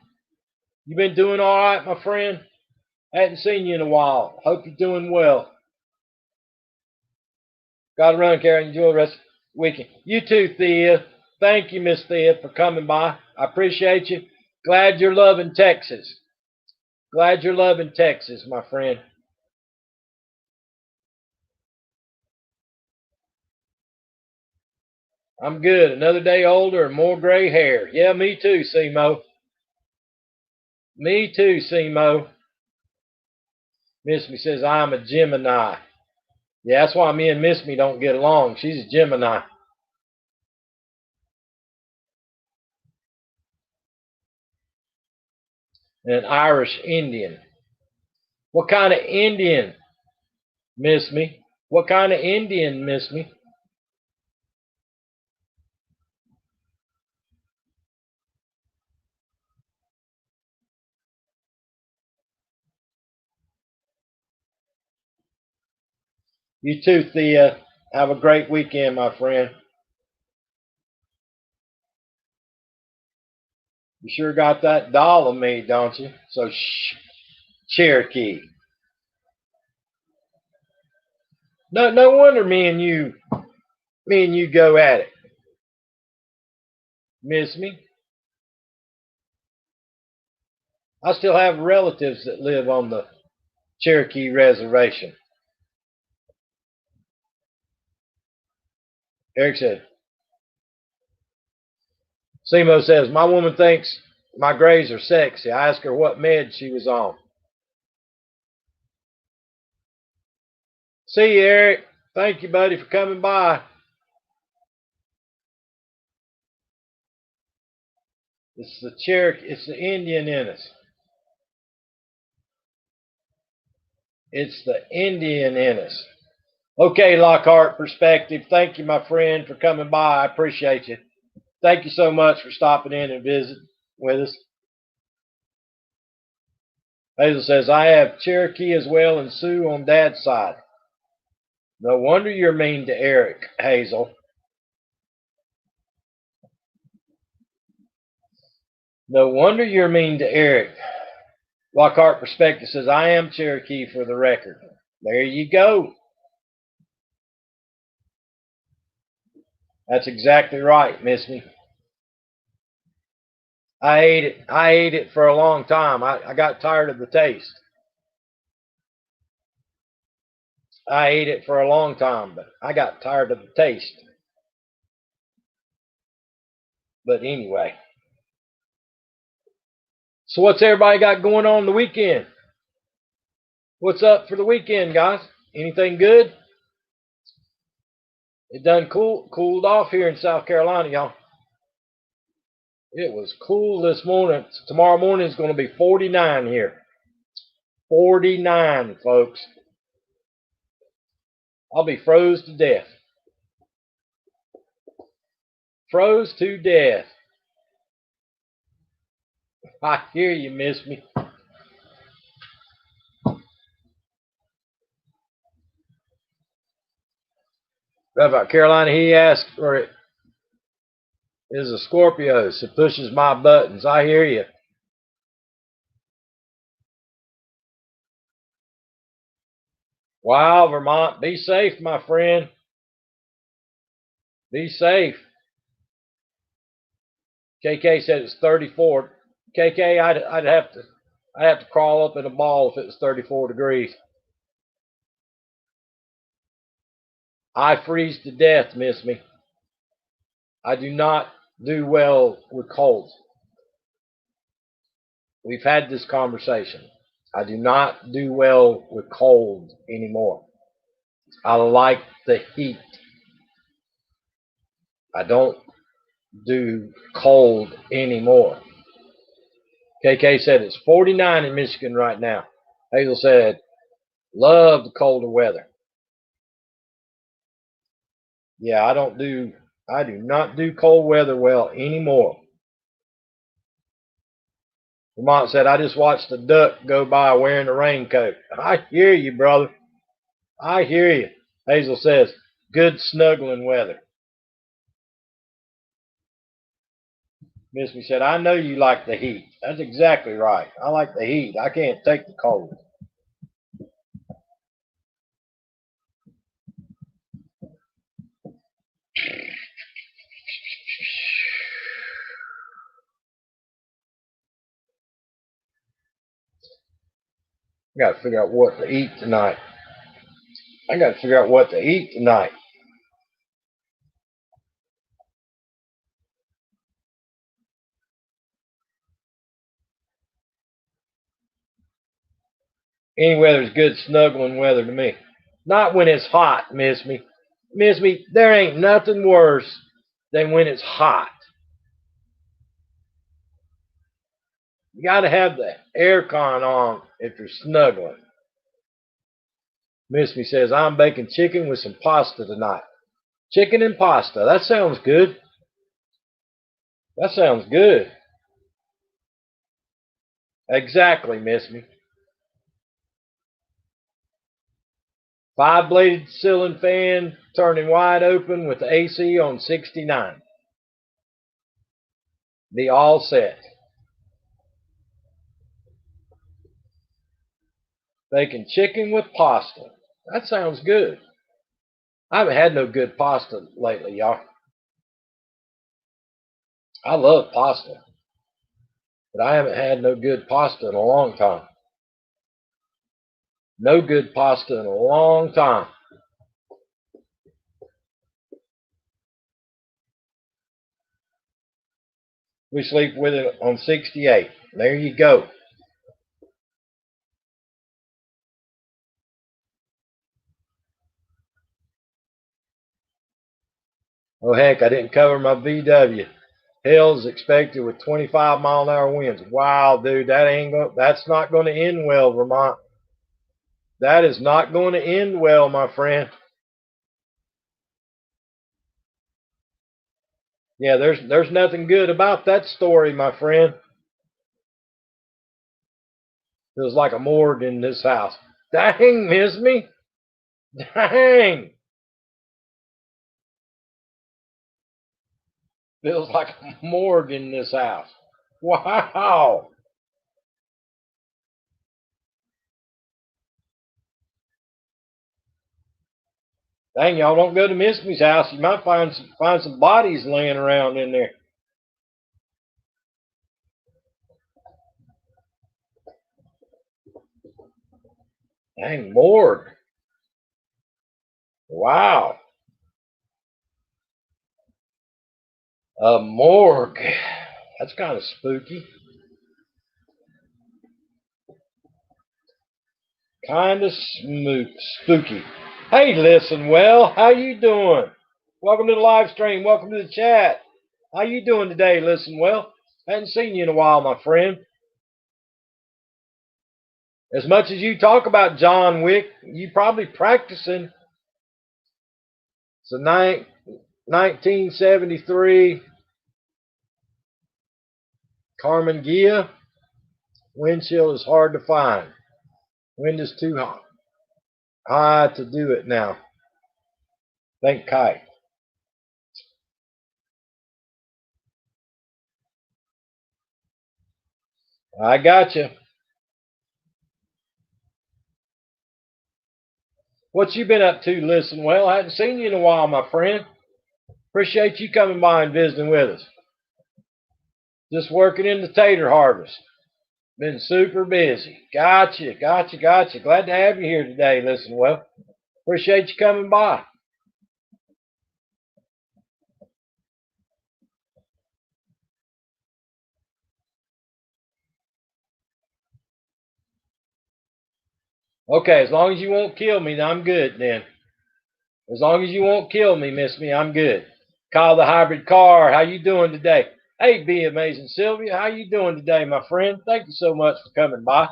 You been doing all right, my friend? Hadn't seen you in a while. Hope you're doing well. Gotta run, Karen. Enjoy the rest of the weekend. You too, Thea. Thank you, Miss Thea, for coming by. I appreciate you. Glad you're loving Texas. Glad you're loving Texas, my friend. I'm good. Another day older and more gray hair. Yeah, me too, SEMO. Me too, SEMO. Miss Me says I'm a Gemini. Yeah, that's why me and Miss Me don't get along. She's a Gemini. And an Irish Indian. What kind of Indian, Miss Me? What kind of Indian, Miss Me? You too, Thea. Have a great weekend, my friend. You sure got that doll of me, don't you? So, Cherokee. No wonder me and you go at it. Miss Me? I still have relatives that live on the Cherokee Reservation. Eric said, Simo says, my woman thinks my grays are sexy. I asked her what med she was on. See you, Eric. Thank you, buddy, for coming by. It's the Cherokee, it's the Indian in us. It's the Indian in us. Okay, Lockhart Perspective. Thank you, my friend, for coming by. I appreciate you. Thank you so much for stopping in and visiting with us. Hazel says, I have Cherokee as well and Sioux on Dad's side. No wonder you're mean to Eric, Hazel. No wonder you're mean to Eric. Lockhart Perspective says, I am Cherokee for the record. There you go. That's exactly right, Miss Me. I ate it. I ate it for a long time. I got tired of the taste. I ate it for a long time, but I got tired of the taste. But anyway. So what's everybody got going on the weekend? What's up for the weekend, guys? Anything good? It done cooled off here in South Carolina, y'all. It was cool this morning. Tomorrow morning is going to be 49 here. 49, folks. I'll be froze to death. Froze to death. I hear you, Miss Me. What about Carolina? He asked for it. Is a Scorpio, so pushes my buttons. I hear you. Wow, Vermont, be safe, my friend. Be safe. KK said it's 34. KK, I'd have to crawl up in a ball if it was 34 degrees. I freeze to death, Miss Me. I do not do well with colds. We've had this conversation. I do not do well with cold anymore. I like the heat. I don't do cold anymore. KK said it's 49 in Michigan right now. Hazel said, love the colder weather. Yeah, I do not do cold weather well anymore. Vermont said, I just watched a duck go by wearing a raincoat. I hear you, brother. I hear you. Hazel says, good snuggling weather. Miss Me said, I know you like the heat. That's exactly right. I like the heat. I can't take the cold. I got to figure out what to eat tonight. Any weather's good snuggling weather to me. Not when it's hot, Miss Me. Miss Me, there ain't nothing worse than when it's hot. You got to have the air con on if you're snuggling. Miss Me says, I'm baking chicken with some pasta tonight. Chicken and pasta. That sounds good. That sounds good. Exactly, Miss Me. 5-bladed ceiling fan turning wide open with the AC on 69. Be all set. Baking chicken with pasta. That sounds good. I haven't had no good pasta lately, y'all. I love pasta, but I haven't had no good pasta in a long time. No good pasta in a long time. We sleep with it on 68. There you go. Oh heck, I didn't cover my VW. Hail's expected with 25-mile-an-hour winds. Wow, dude, that's not going to end well, Vermont. That is not going to end well, my friend. Yeah, there's nothing good about that story, my friend. Feels like a morgue in this house. Dang, Miss Me. Dang. Feels like a morgue in this house. Wow. Dang, y'all don't go to Miss Me's house. You might find some bodies laying around in there. Dang, morgue. Wow. A morgue. That's kind of spooky. Kind of spooky. Hey, listen, well, how you doing? Welcome to the live stream. Welcome to the chat. How you doing today, listen, well? Hadn't seen you in a while, my friend. As much as you talk about John Wick, you probably practicing. It's a 1973 Carmen Gia. Windshield is hard to find. Wind is too high to do it now. Thank Kite. I got you. What you been up to, listen, well? I hadn't seen you in a while, my friend. Appreciate you coming by and visiting with us. Just working in the tater harvest. Been super busy. Gotcha. Glad to have you here today, listen, well. Appreciate you coming by. Okay, as long as you won't kill me, I'm good then. As long as you won't kill me, Miss Me, I'm good. Kyle the hybrid car, how you doing today? Hey, Be Amazing Sylvia, how you doing today, my friend? Thank you so much for coming by.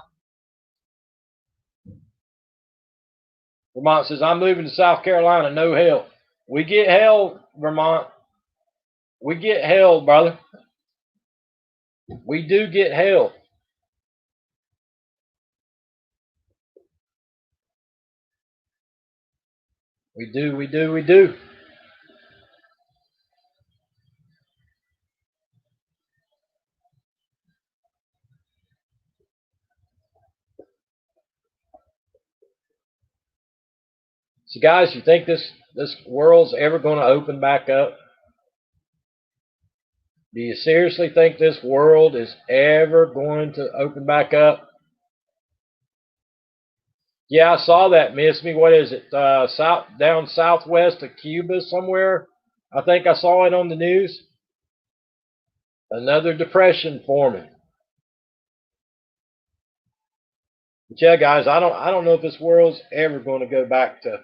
Vermont says, I'm moving to South Carolina, no hell. We get hell, Vermont. We get hell, brother. We do get hell. We do. So, guys, you think this world's ever going to open back up? Do you seriously think this world is ever going to open back up? Yeah, I saw that, Miss Me. What is it? Down southwest of Cuba somewhere. I think I saw it on the news. Another depression forming. But yeah, guys, I don't know if this world's ever going to go back to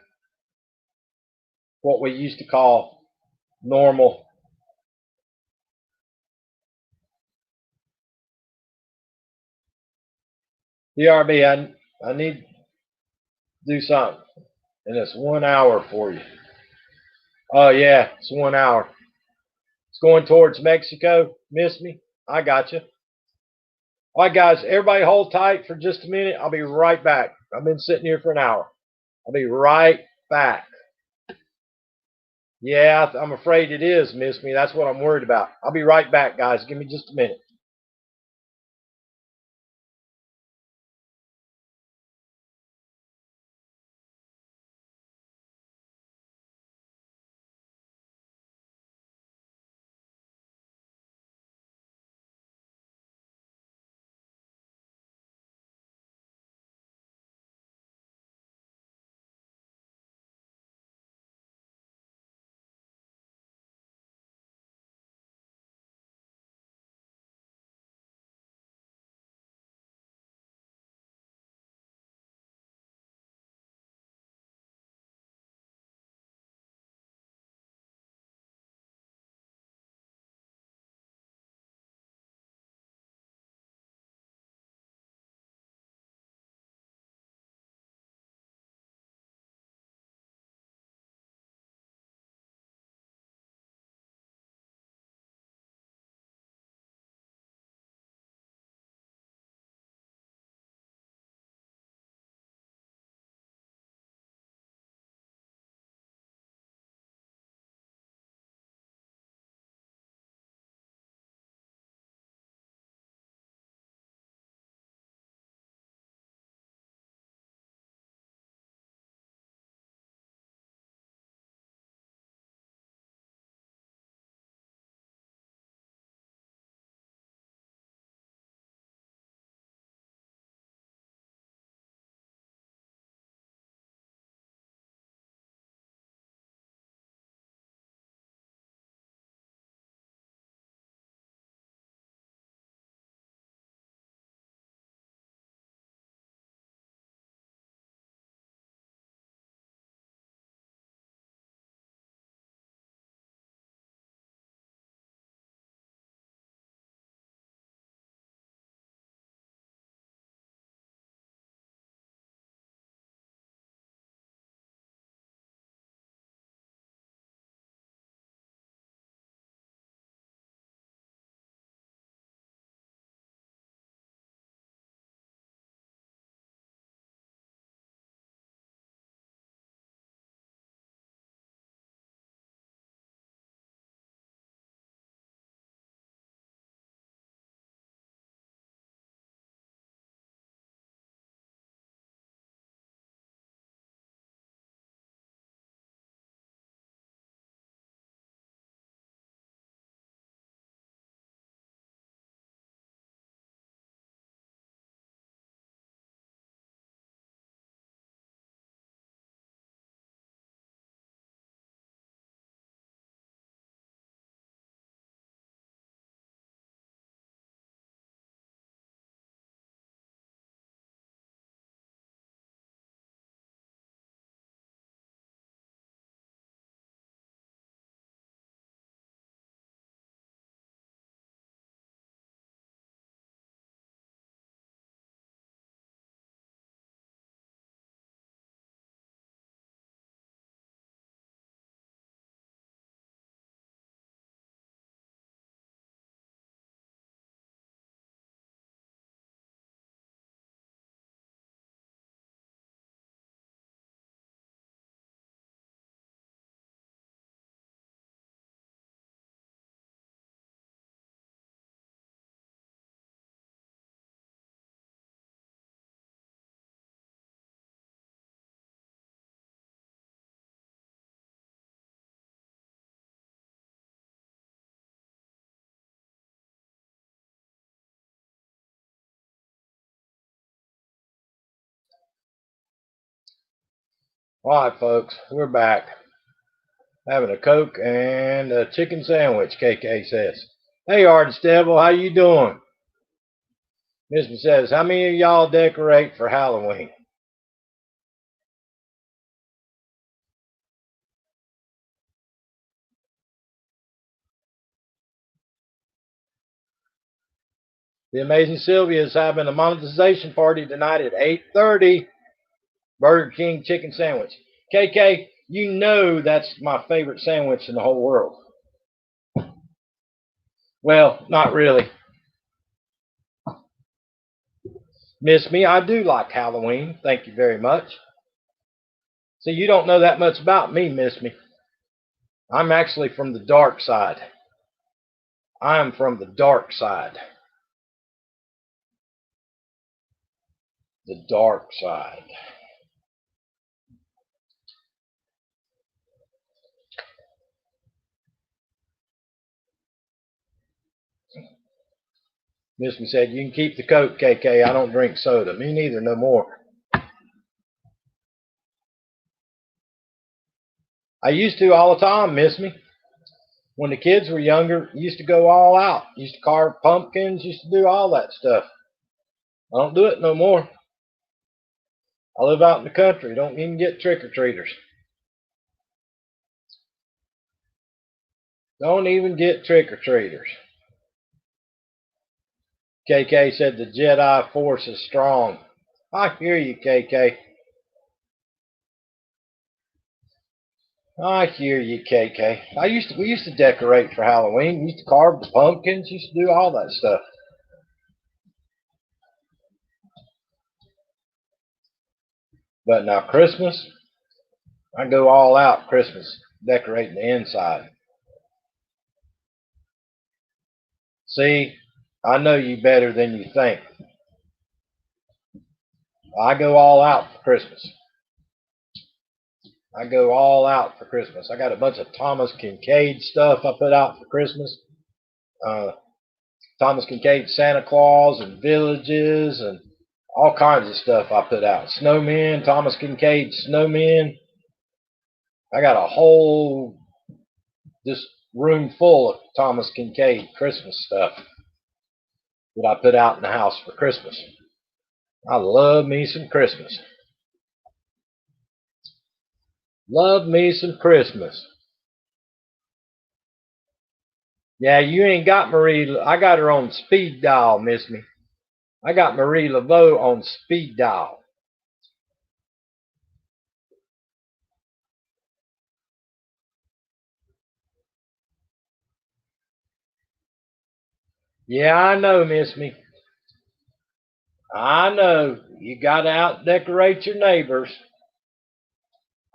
what we used to call normal. DRB, I need to do something, and it's 1 hour for you. Oh yeah, it's 1 hour. It's going towards Mexico. Miss me? I got you. All right, guys, everybody hold tight for just a minute. I'll be right back. I've been sitting here for an hour. I'll be right back. Yeah, I'm afraid it is, Miss Me. That's what I'm worried about. I'll be right back, guys. Give me just a minute. Alright folks, we're back. Having a Coke and a chicken sandwich, KK says. Hey Artist Devil, how you doing? Miss Me says, how many of y'all decorate for Halloween? The Amazing Sylvia is having a monetization party tonight at 8:30. Burger King chicken sandwich. KK, you know that's my favorite sandwich in the whole world. Well, not really. Miss Me, I do like Halloween. Thank you very much. See, you don't know that much about me, Miss Me. I'm actually from the dark side. I'm from the dark side. The dark side. Miss Me said, you can keep the Coke, KK. I don't drink soda. Me neither, no more. I used to all the time, Miss Me. When the kids were younger, used to go all out. Used to carve pumpkins, used to do all that stuff. I don't do it no more. I live out in the country. Don't even get trick-or-treaters. Don't even get trick-or-treaters. KK said the Jedi Force is strong. I hear you, KK. I hear you, KK. We used to decorate for Halloween. We used to carve the pumpkins. Used to do all that stuff. But now Christmas, I go all out Christmas, decorating the inside. See, I know you better than you think. I go all out for Christmas. I go all out for Christmas. I got a bunch of Thomas Kincaid stuff I put out for Christmas. Thomas Kincaid Santa Claus and villages and all kinds of stuff I put out. Snowmen, Thomas Kincaid snowmen. I got a whole just room full of Thomas Kincaid Christmas stuff that I put out in the house for Christmas. I love me some Christmas. Love me some Christmas. Yeah, you ain't got Marie. I got her on speed dial, Miss Me. I got Marie Laveau on speed dial. Yeah, I know, Miss Me. I know. You got to out decorate your neighbors.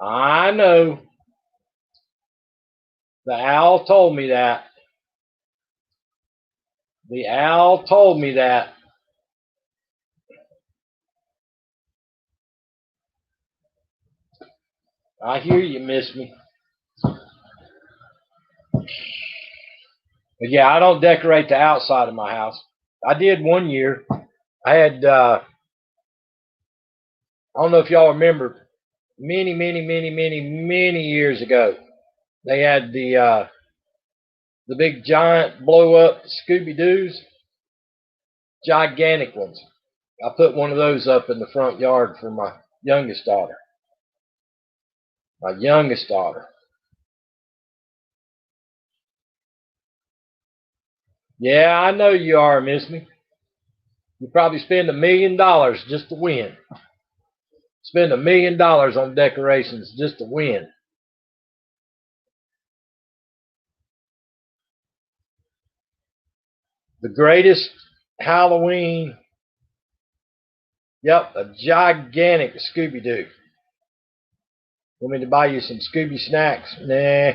I know. The owl told me that. The owl told me that. I hear you, Miss Me. But yeah, I don't decorate the outside of my house. I did one year. I had, I don't know if y'all remember, many years ago, they had the big giant blow up Scooby Doos, gigantic ones. I put one of those up in the front yard for my youngest daughter. My youngest daughter. Yeah, I know you are, Miss Me. You probably spend $1 million just to win. Spend $1 million on decorations just to win. The greatest Halloween. Yep, a gigantic Scooby Doo. Want me to buy you some Scooby snacks? Nah.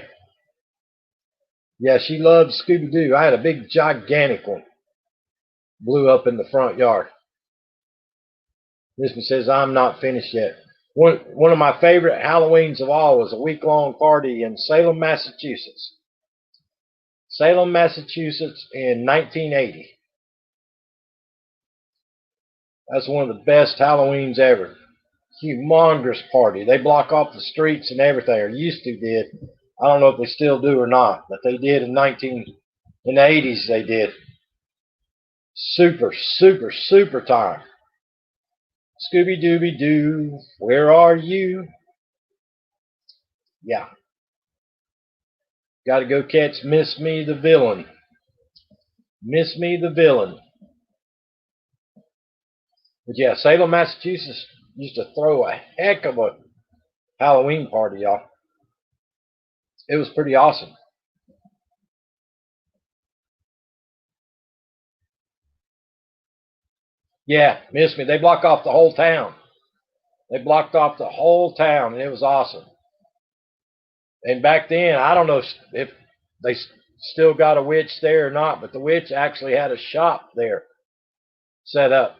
Yeah, she loves Scooby Doo. I had a big gigantic one. Blew up in the front yard. This one says, I'm not finished yet. One of my favorite Halloweens of all was a week-long party in Salem, Massachusetts. Salem, Massachusetts in 1980. That's one of the best Halloweens ever. Humongous party. They block off the streets and everything, or used to did. I don't know if they still do or not, but they did in the 80s. They did. Super, super, super time. Scooby Dooby Doo, where are you? Yeah. Got to go catch Miss Me the Villain. Miss Me the Villain. But yeah, Salem, Massachusetts used to throw a heck of a Halloween party, y'all. It was pretty awesome. Yeah, Miss Me. They blocked off the whole town. They blocked off the whole town, and it was awesome. And back then, I don't know if they still got a witch there or not, but the witch actually had a shop there set up.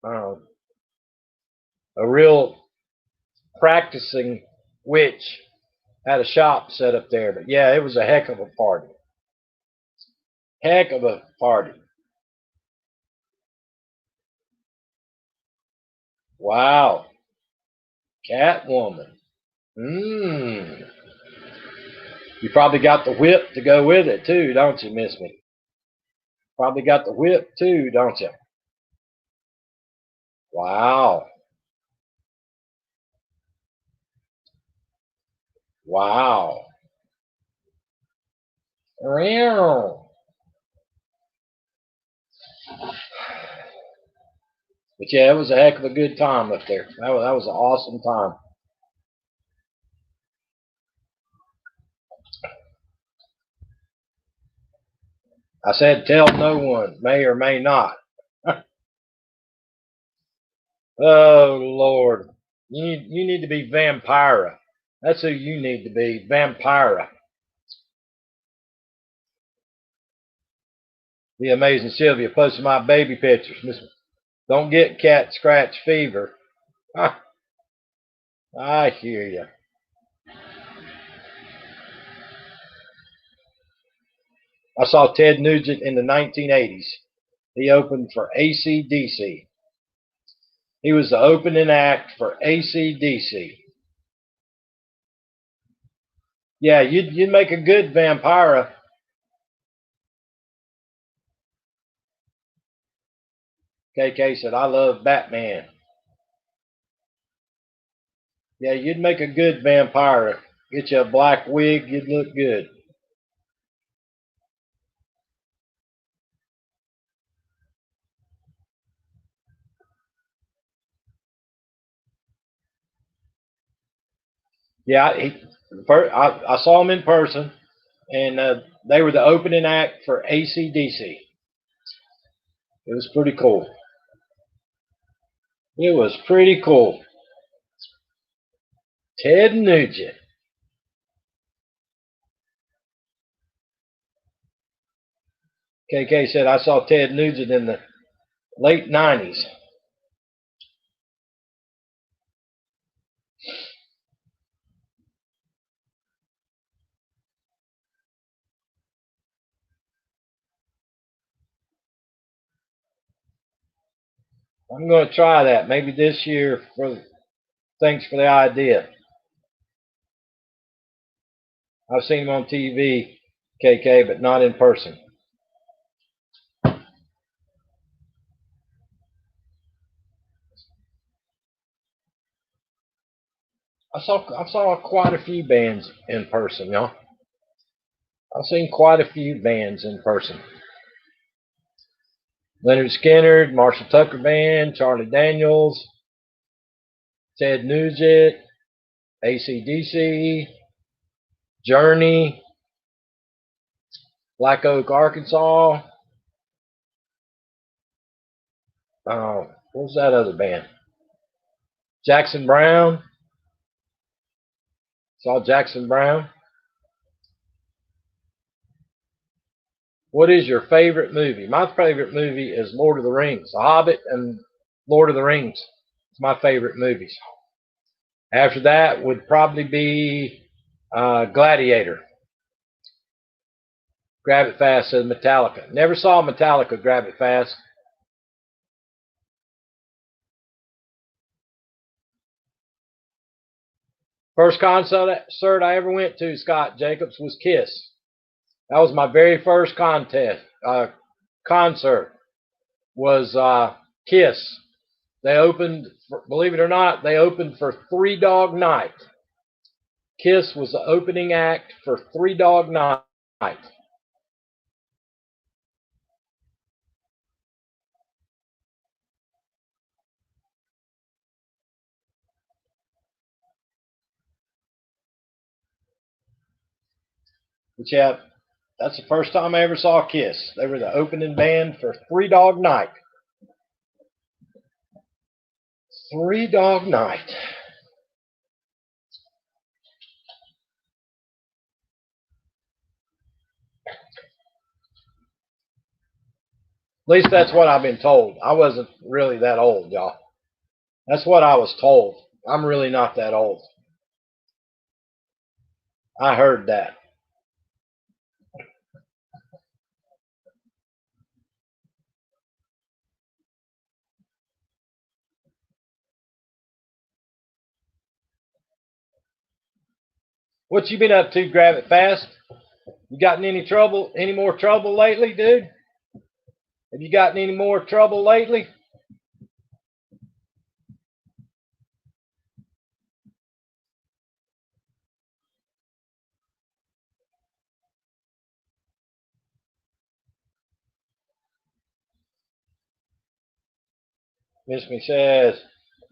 A real practicing witch had a shop set up there. But yeah, it was a heck of a party. Heck of a party. Wow. Catwoman. Mmm. You probably got the whip to go with it too, don't you, Miss Me? Probably got the whip too, don't you? Wow. Wow. Real. But yeah, it was a heck of a good time up there. That was an awesome time. I said, tell no one, may or may not. Oh Lord, you need to be Vampira. That's who you need to be, Vampira. The amazing Sylvia posted my baby pictures. Don't get cat scratch fever. I hear you. I saw Ted Nugent in the 1980s. He opened for AC/DC. He was the opening act for AC/DC. Yeah, you'd make a good Vampira. KK said, I love Batman. Yeah, you'd make a good Vampira. Get you a black wig, you'd look good. Yeah, I saw him in person, and they were the opening act for AC/DC. It was pretty cool. It was pretty cool. Ted Nugent. KK said, I saw Ted Nugent in the late 90s. I'm going to try that maybe this year. Thanks for the idea. I've seen him on TV, KK, but not in person. I saw quite a few bands in person, y'all. I've seen quite a few bands in person. Leonard Skinner, Marshall Tucker Band, Charlie Daniels, Ted Nugent, AC/DC, Journey, Black Oak, Arkansas. What was that other band? Jackson Brown. Saw Jackson Brown. What is your favorite movie? My favorite movie is Lord of the Rings. The Hobbit and Lord of the Rings. It's my favorite movies. After that would probably be Gladiator. Grab It Fast says Metallica. Never saw Metallica. Grab It Fast. First concert I ever went to, Scott Jacobs, was Kiss. That was my very first concert was Kiss. They opened, believe it or not, they opened for Three Dog Night. Kiss was the opening act for Three Dog Night. But yeah, that's the first time I ever saw Kiss. They were the opening band for Three Dog Night. Three Dog Night. At least that's what I've been told. I wasn't really that old, y'all. That's what I was told. I'm really not that old. I heard that. What you been up to, Grab It Fast? You gotten any trouble, any more trouble lately, dude? Have you gotten any more trouble lately? Miss Me says,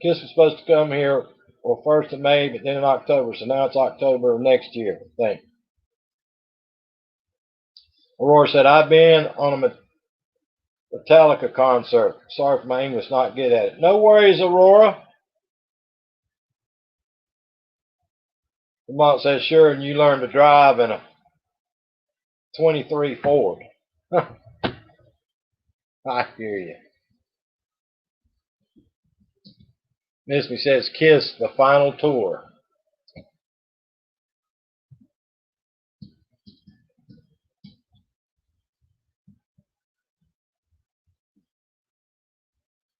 Kiss was supposed to come here well, 1st of May, but then in October, so now it's October of next year, I think. Aurora said, I've been on a Metallica concert. Sorry for my English, not good at it. No worries, Aurora. Vermont says, sure, and you learn to drive in a 23 Ford. I hear you. Miss Me says, Kiss, the final tour.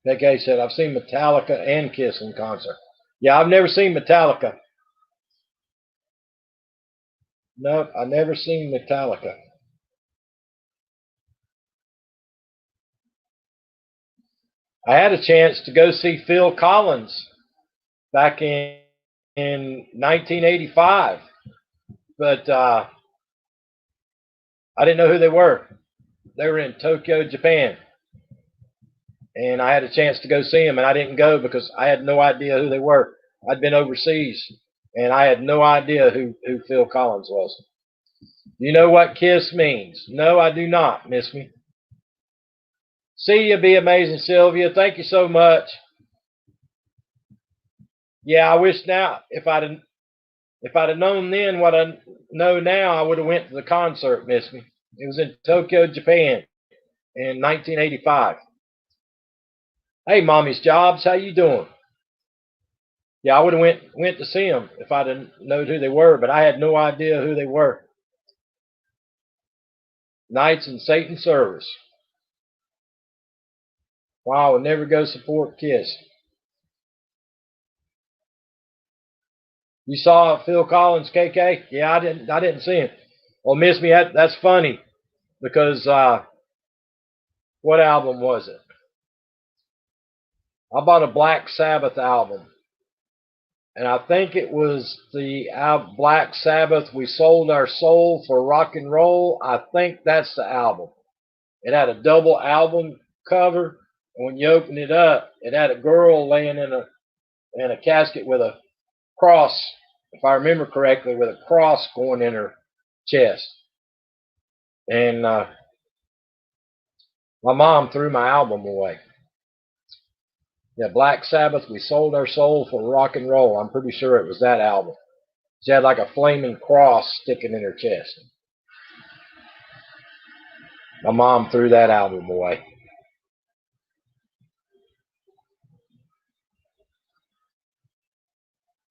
KK said, I've seen Metallica and Kiss in concert. Yeah, I've never seen Metallica. Nope, I've never seen Metallica. I had a chance to go see Phil Collins back in 1985, but I didn't know who they were. They were in Tokyo, Japan, and I had a chance to go see them, and I didn't go because I had no idea who they were. I'd been overseas, and I had no idea who Phil Collins was. You know what KISS means? No, I do not, Miss Me. See you, be amazing, Sylvia. Thank you so much. Yeah, I wish now if I'd have known then what I know now, I would have went to the concert, Miss Me. It was in Tokyo, Japan, in 1985. Hey, Mommy's Jobs, how you doing? Yeah, I would have went to see them if I'd have known who they were, but I had no idea who they were. Knights in Satan Service. Wow, I would never go support KISS. You saw Phil Collins, KK? Yeah, I didn't see him. Well, Miss Me, that's funny because what album was it? I bought a Black Sabbath album, and I think it was the Black Sabbath. We sold our soul for rock and roll. I think that's the album. It had a double album cover, and when you open it up, it had a girl laying in a casket with a cross, if I remember correctly, with a cross going in her chest. And my mom threw my album away. Yeah, Black Sabbath, We Sold Our Soul for Rock and Roll. I'm pretty sure it was that album. She had like a flaming cross sticking in her chest. My mom threw that album away.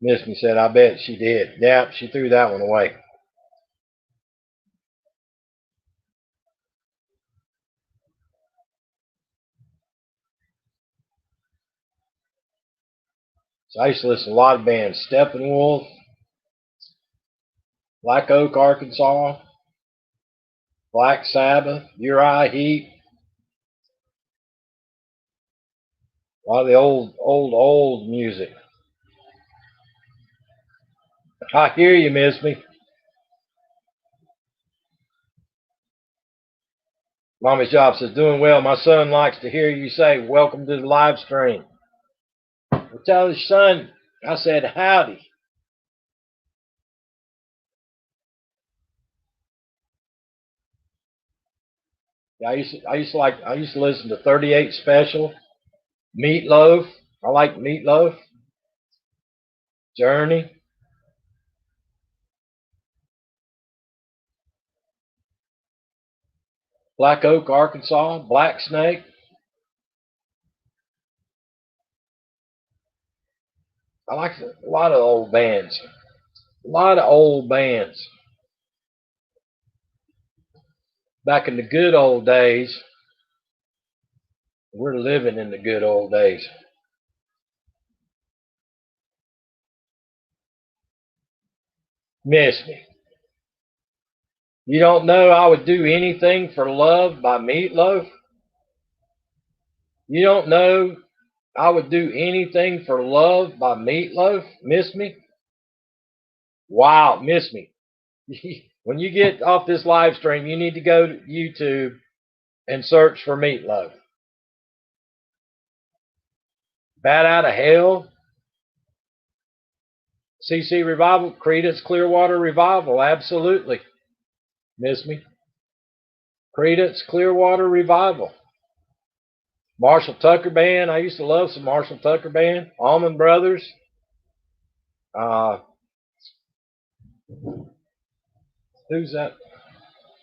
Miss Me said, I bet she did. Yeah, she threw that one away. So I used to listen to a lot of bands. Steppenwolf, Black Oak, Arkansas, Black Sabbath, Uriah Heep, a lot of the old music. I hear you, Miss Me. Mommy's Job says, doing well. My son likes to hear you say, welcome to the live stream. Well, tell his son, I said, howdy. Yeah, I used to listen to 38 Special, Meatloaf. I like Meatloaf, Journey, Black Oak, Arkansas, Black Snake. I like a lot of old bands. A lot of old bands. Back in the good old days, we're living in the good old days. Miss Me. You don't know I would do anything for love by Meatloaf? You don't know I would do anything for love by Meatloaf? Miss Me? Wow, Miss Me. When you get off this live stream, you need to go to YouTube and search for Meatloaf. Bat Out of Hell, CC Revival, Creedence Clearwater Revival, absolutely. Miss Me? Creedence Clearwater Revival. Marshall Tucker Band, I used to love some Marshall Tucker Band. Allman Brothers. Who's that?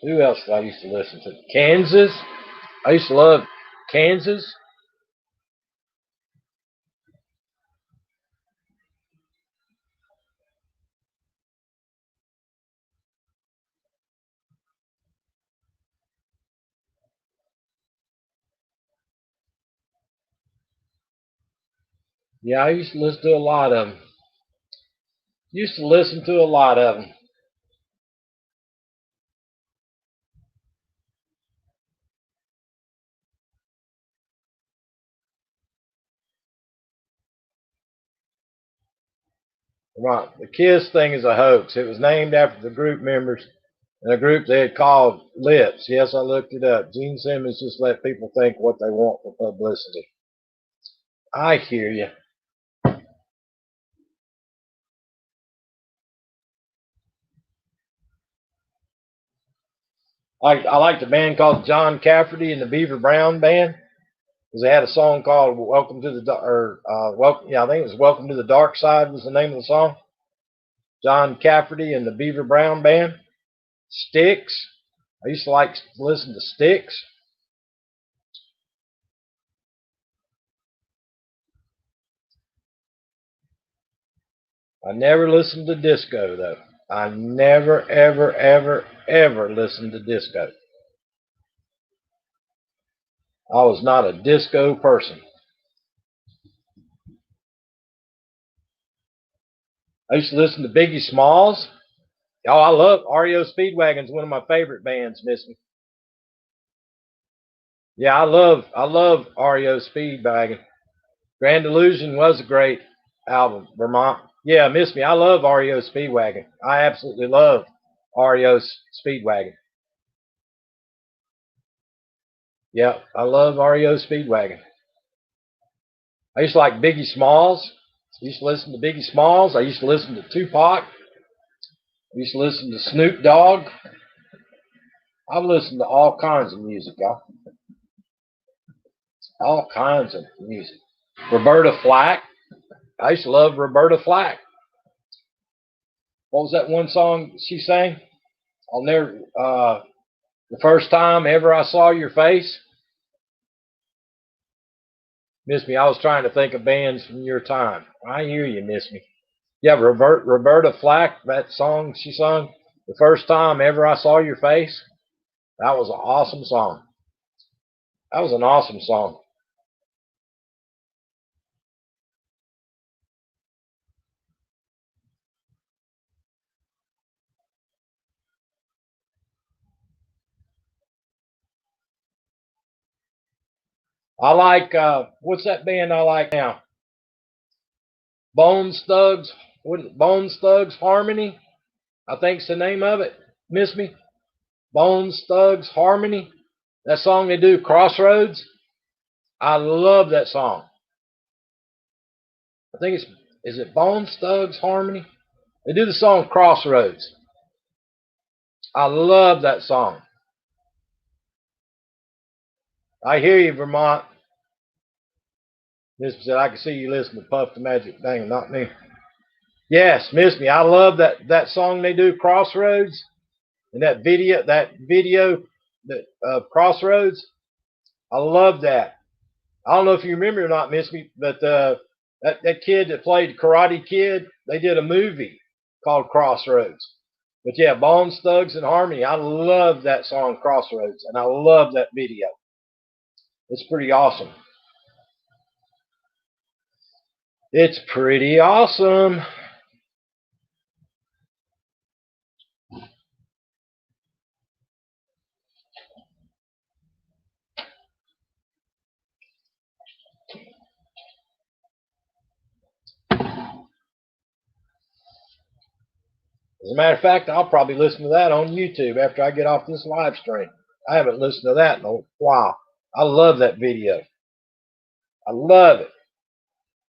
Who else did I used to listen to? Kansas. I used to love Kansas. Yeah, I used to listen to a lot of them. Used to listen to a lot of them. Right. The Kiss thing is a hoax. It was named after the group members and a group they had called Lips. Yes, I looked it up. Gene Simmons just let people think what they want for publicity. I hear you. I liked a band called John Cafferty and the Beaver Brown Band because they had a song called "Welcome to the" welcome. Yeah, I think it was "Welcome to the Dark Side" was the name of the song. John Cafferty and the Beaver Brown Band. Styx. I used to like to listen to Styx. I never listened to disco though. I never, ever, ever, ever listened to disco. I was not a disco person. I used to listen to Biggie Smalls. Oh, I love REO Speedwagon's one of my favorite bands, Miss Me. Yeah, I love REO Speedwagon. Grand Illusion was a great album. Vermont. Yeah, Miss Me. I love REO Speedwagon. I absolutely love REO Speedwagon. Yeah, I love REO Speedwagon. I used to like Biggie Smalls. I used to listen to Biggie Smalls. I used to listen to Tupac. I used to listen to Snoop Dogg. I've listened to all kinds of music, y'all. All kinds of music. Roberta Flack. I used to love Roberta Flack. What was that one song she sang? I'll never. The first time ever I saw your face. Miss Me. I was trying to think of bands from your time. I hear you, Miss Me. Yeah, Roberta Flack. That song she sung. The first time ever I saw your face. That was an awesome song. That was an awesome song. I like, what's that band I like now? Bones Thugs, Bones Thugs Harmony, I think's the name of it. Miss me? Bones Thugs Harmony. That song they do, Crossroads. I love that song. I think is it Bones Thugs Harmony? They do the song Crossroads. I love that song. I hear you, Vermont. Miss me said, I can see you listening to Puff the Magic. Dang, not me. Yes, Miss me. I love that song they do, Crossroads. And that video, that Crossroads. I love that. I don't know if you remember or not, Miss me, but that kid that played Karate Kid, they did a movie called Crossroads. But yeah, Bones Thugs and Harmony. I love that song Crossroads, and I love that video. It's pretty awesome. It's pretty awesome. As a matter of fact, I'll probably listen to that on YouTube after I get off this live stream. I haven't listened to that in a while. I love that video. I love it.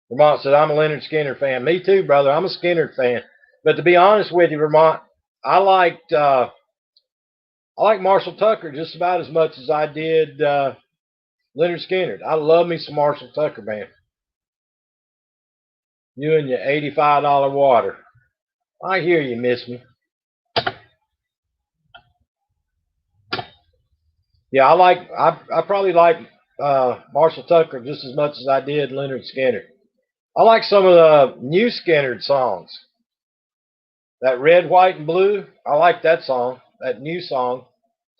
Vermont said, I'm a Leonard Skinner fan. Me too, brother. I'm a Skinner fan. But to be honest with you, Vermont, I liked Marshall Tucker just about as much as I did Leonard Skinner. I love me some Marshall Tucker, man. You and your $85 water. I hear you, miss me. Yeah, I probably like Marshall Tucker just as much as I did Leonard Skinner. I like some of the new Skinner songs. That Red, White, and Blue, I like that song. That new song,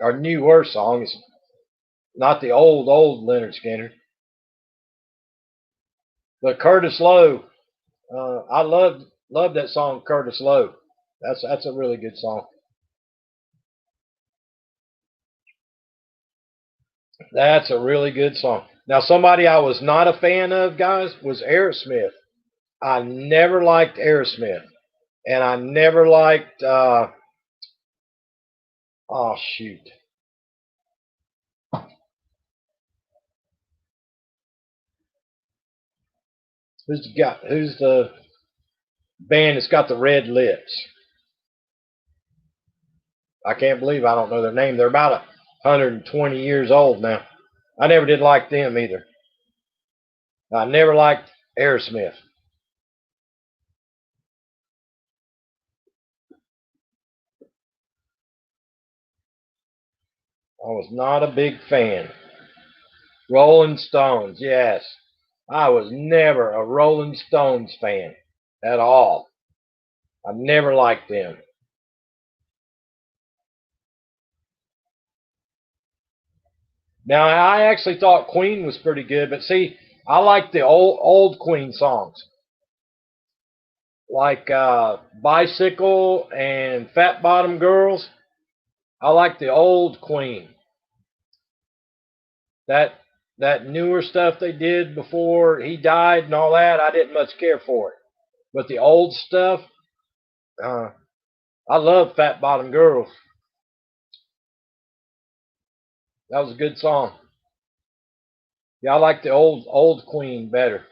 or newer song, is not the old Leonard Skinner. But Curtis Lowe, I love that song, Curtis Lowe. That's a really good song. That's a really good song. Now, somebody I was not a fan of, guys, was Aerosmith. I never liked Aerosmith, and I never liked. Oh shoot, Who's the band that's got the red lips? I can't believe I don't know their name. They're about 120 years old now. I never did like them either. I never liked Aerosmith. I was not a big fan. Rolling Stones, yes. I was never a Rolling Stones fan at all. I never liked them. Now, I actually thought Queen was pretty good, but see, I like the old Queen songs, like Bicycle and Fat Bottom Girls. I like the old Queen. That that newer stuff they did before he died and all that, I didn't much care for it. But the old stuff, uh, I love Fat Bottom Girls. That was a good song. Yeah, I like the old Queen better.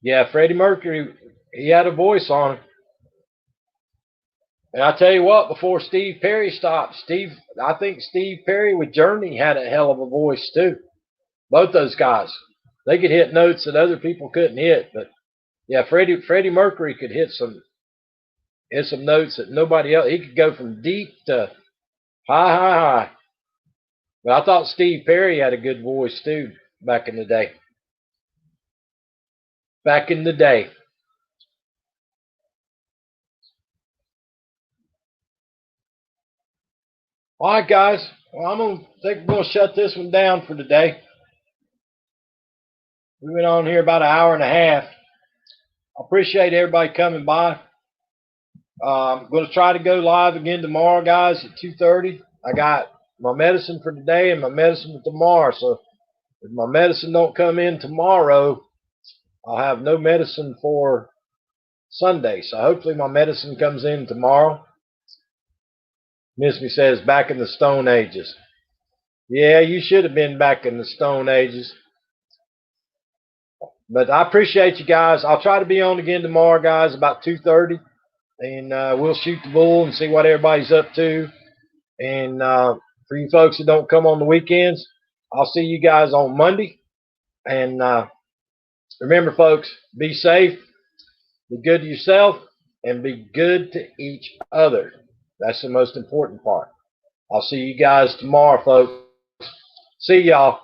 Yeah, Freddie Mercury, he had a voice on him. And I tell you what, before Steve Perry stopped, I think Steve Perry with Journey had a hell of a voice too. Both those guys, they could hit notes that other people couldn't hit. But yeah, Freddie Mercury could hit some notes that nobody else. He could go from deep to high. But I thought Steve Perry had a good voice too back in the day. Back in the day. All right, guys. Well, we're gonna shut this one down for today. We went on here about an hour and a half. I appreciate everybody coming by. I'm going to try to go live again tomorrow, guys, at 2:30. I got my medicine for today and my medicine for tomorrow. So if my medicine don't come in tomorrow, I'll have no medicine for Sunday. So hopefully my medicine comes in tomorrow. Miss Me says, back in the Stone Ages. Yeah, you should have been back in the Stone Ages. But I appreciate you guys. I'll try to be on again tomorrow, guys, about 2:30. And we'll shoot the bull and see what everybody's up to. And for you folks that don't come on the weekends, I'll see you guys on Monday. And remember, folks, be safe, be good to yourself, and be good to each other. That's the most important part. I'll see you guys tomorrow, folks. See y'all.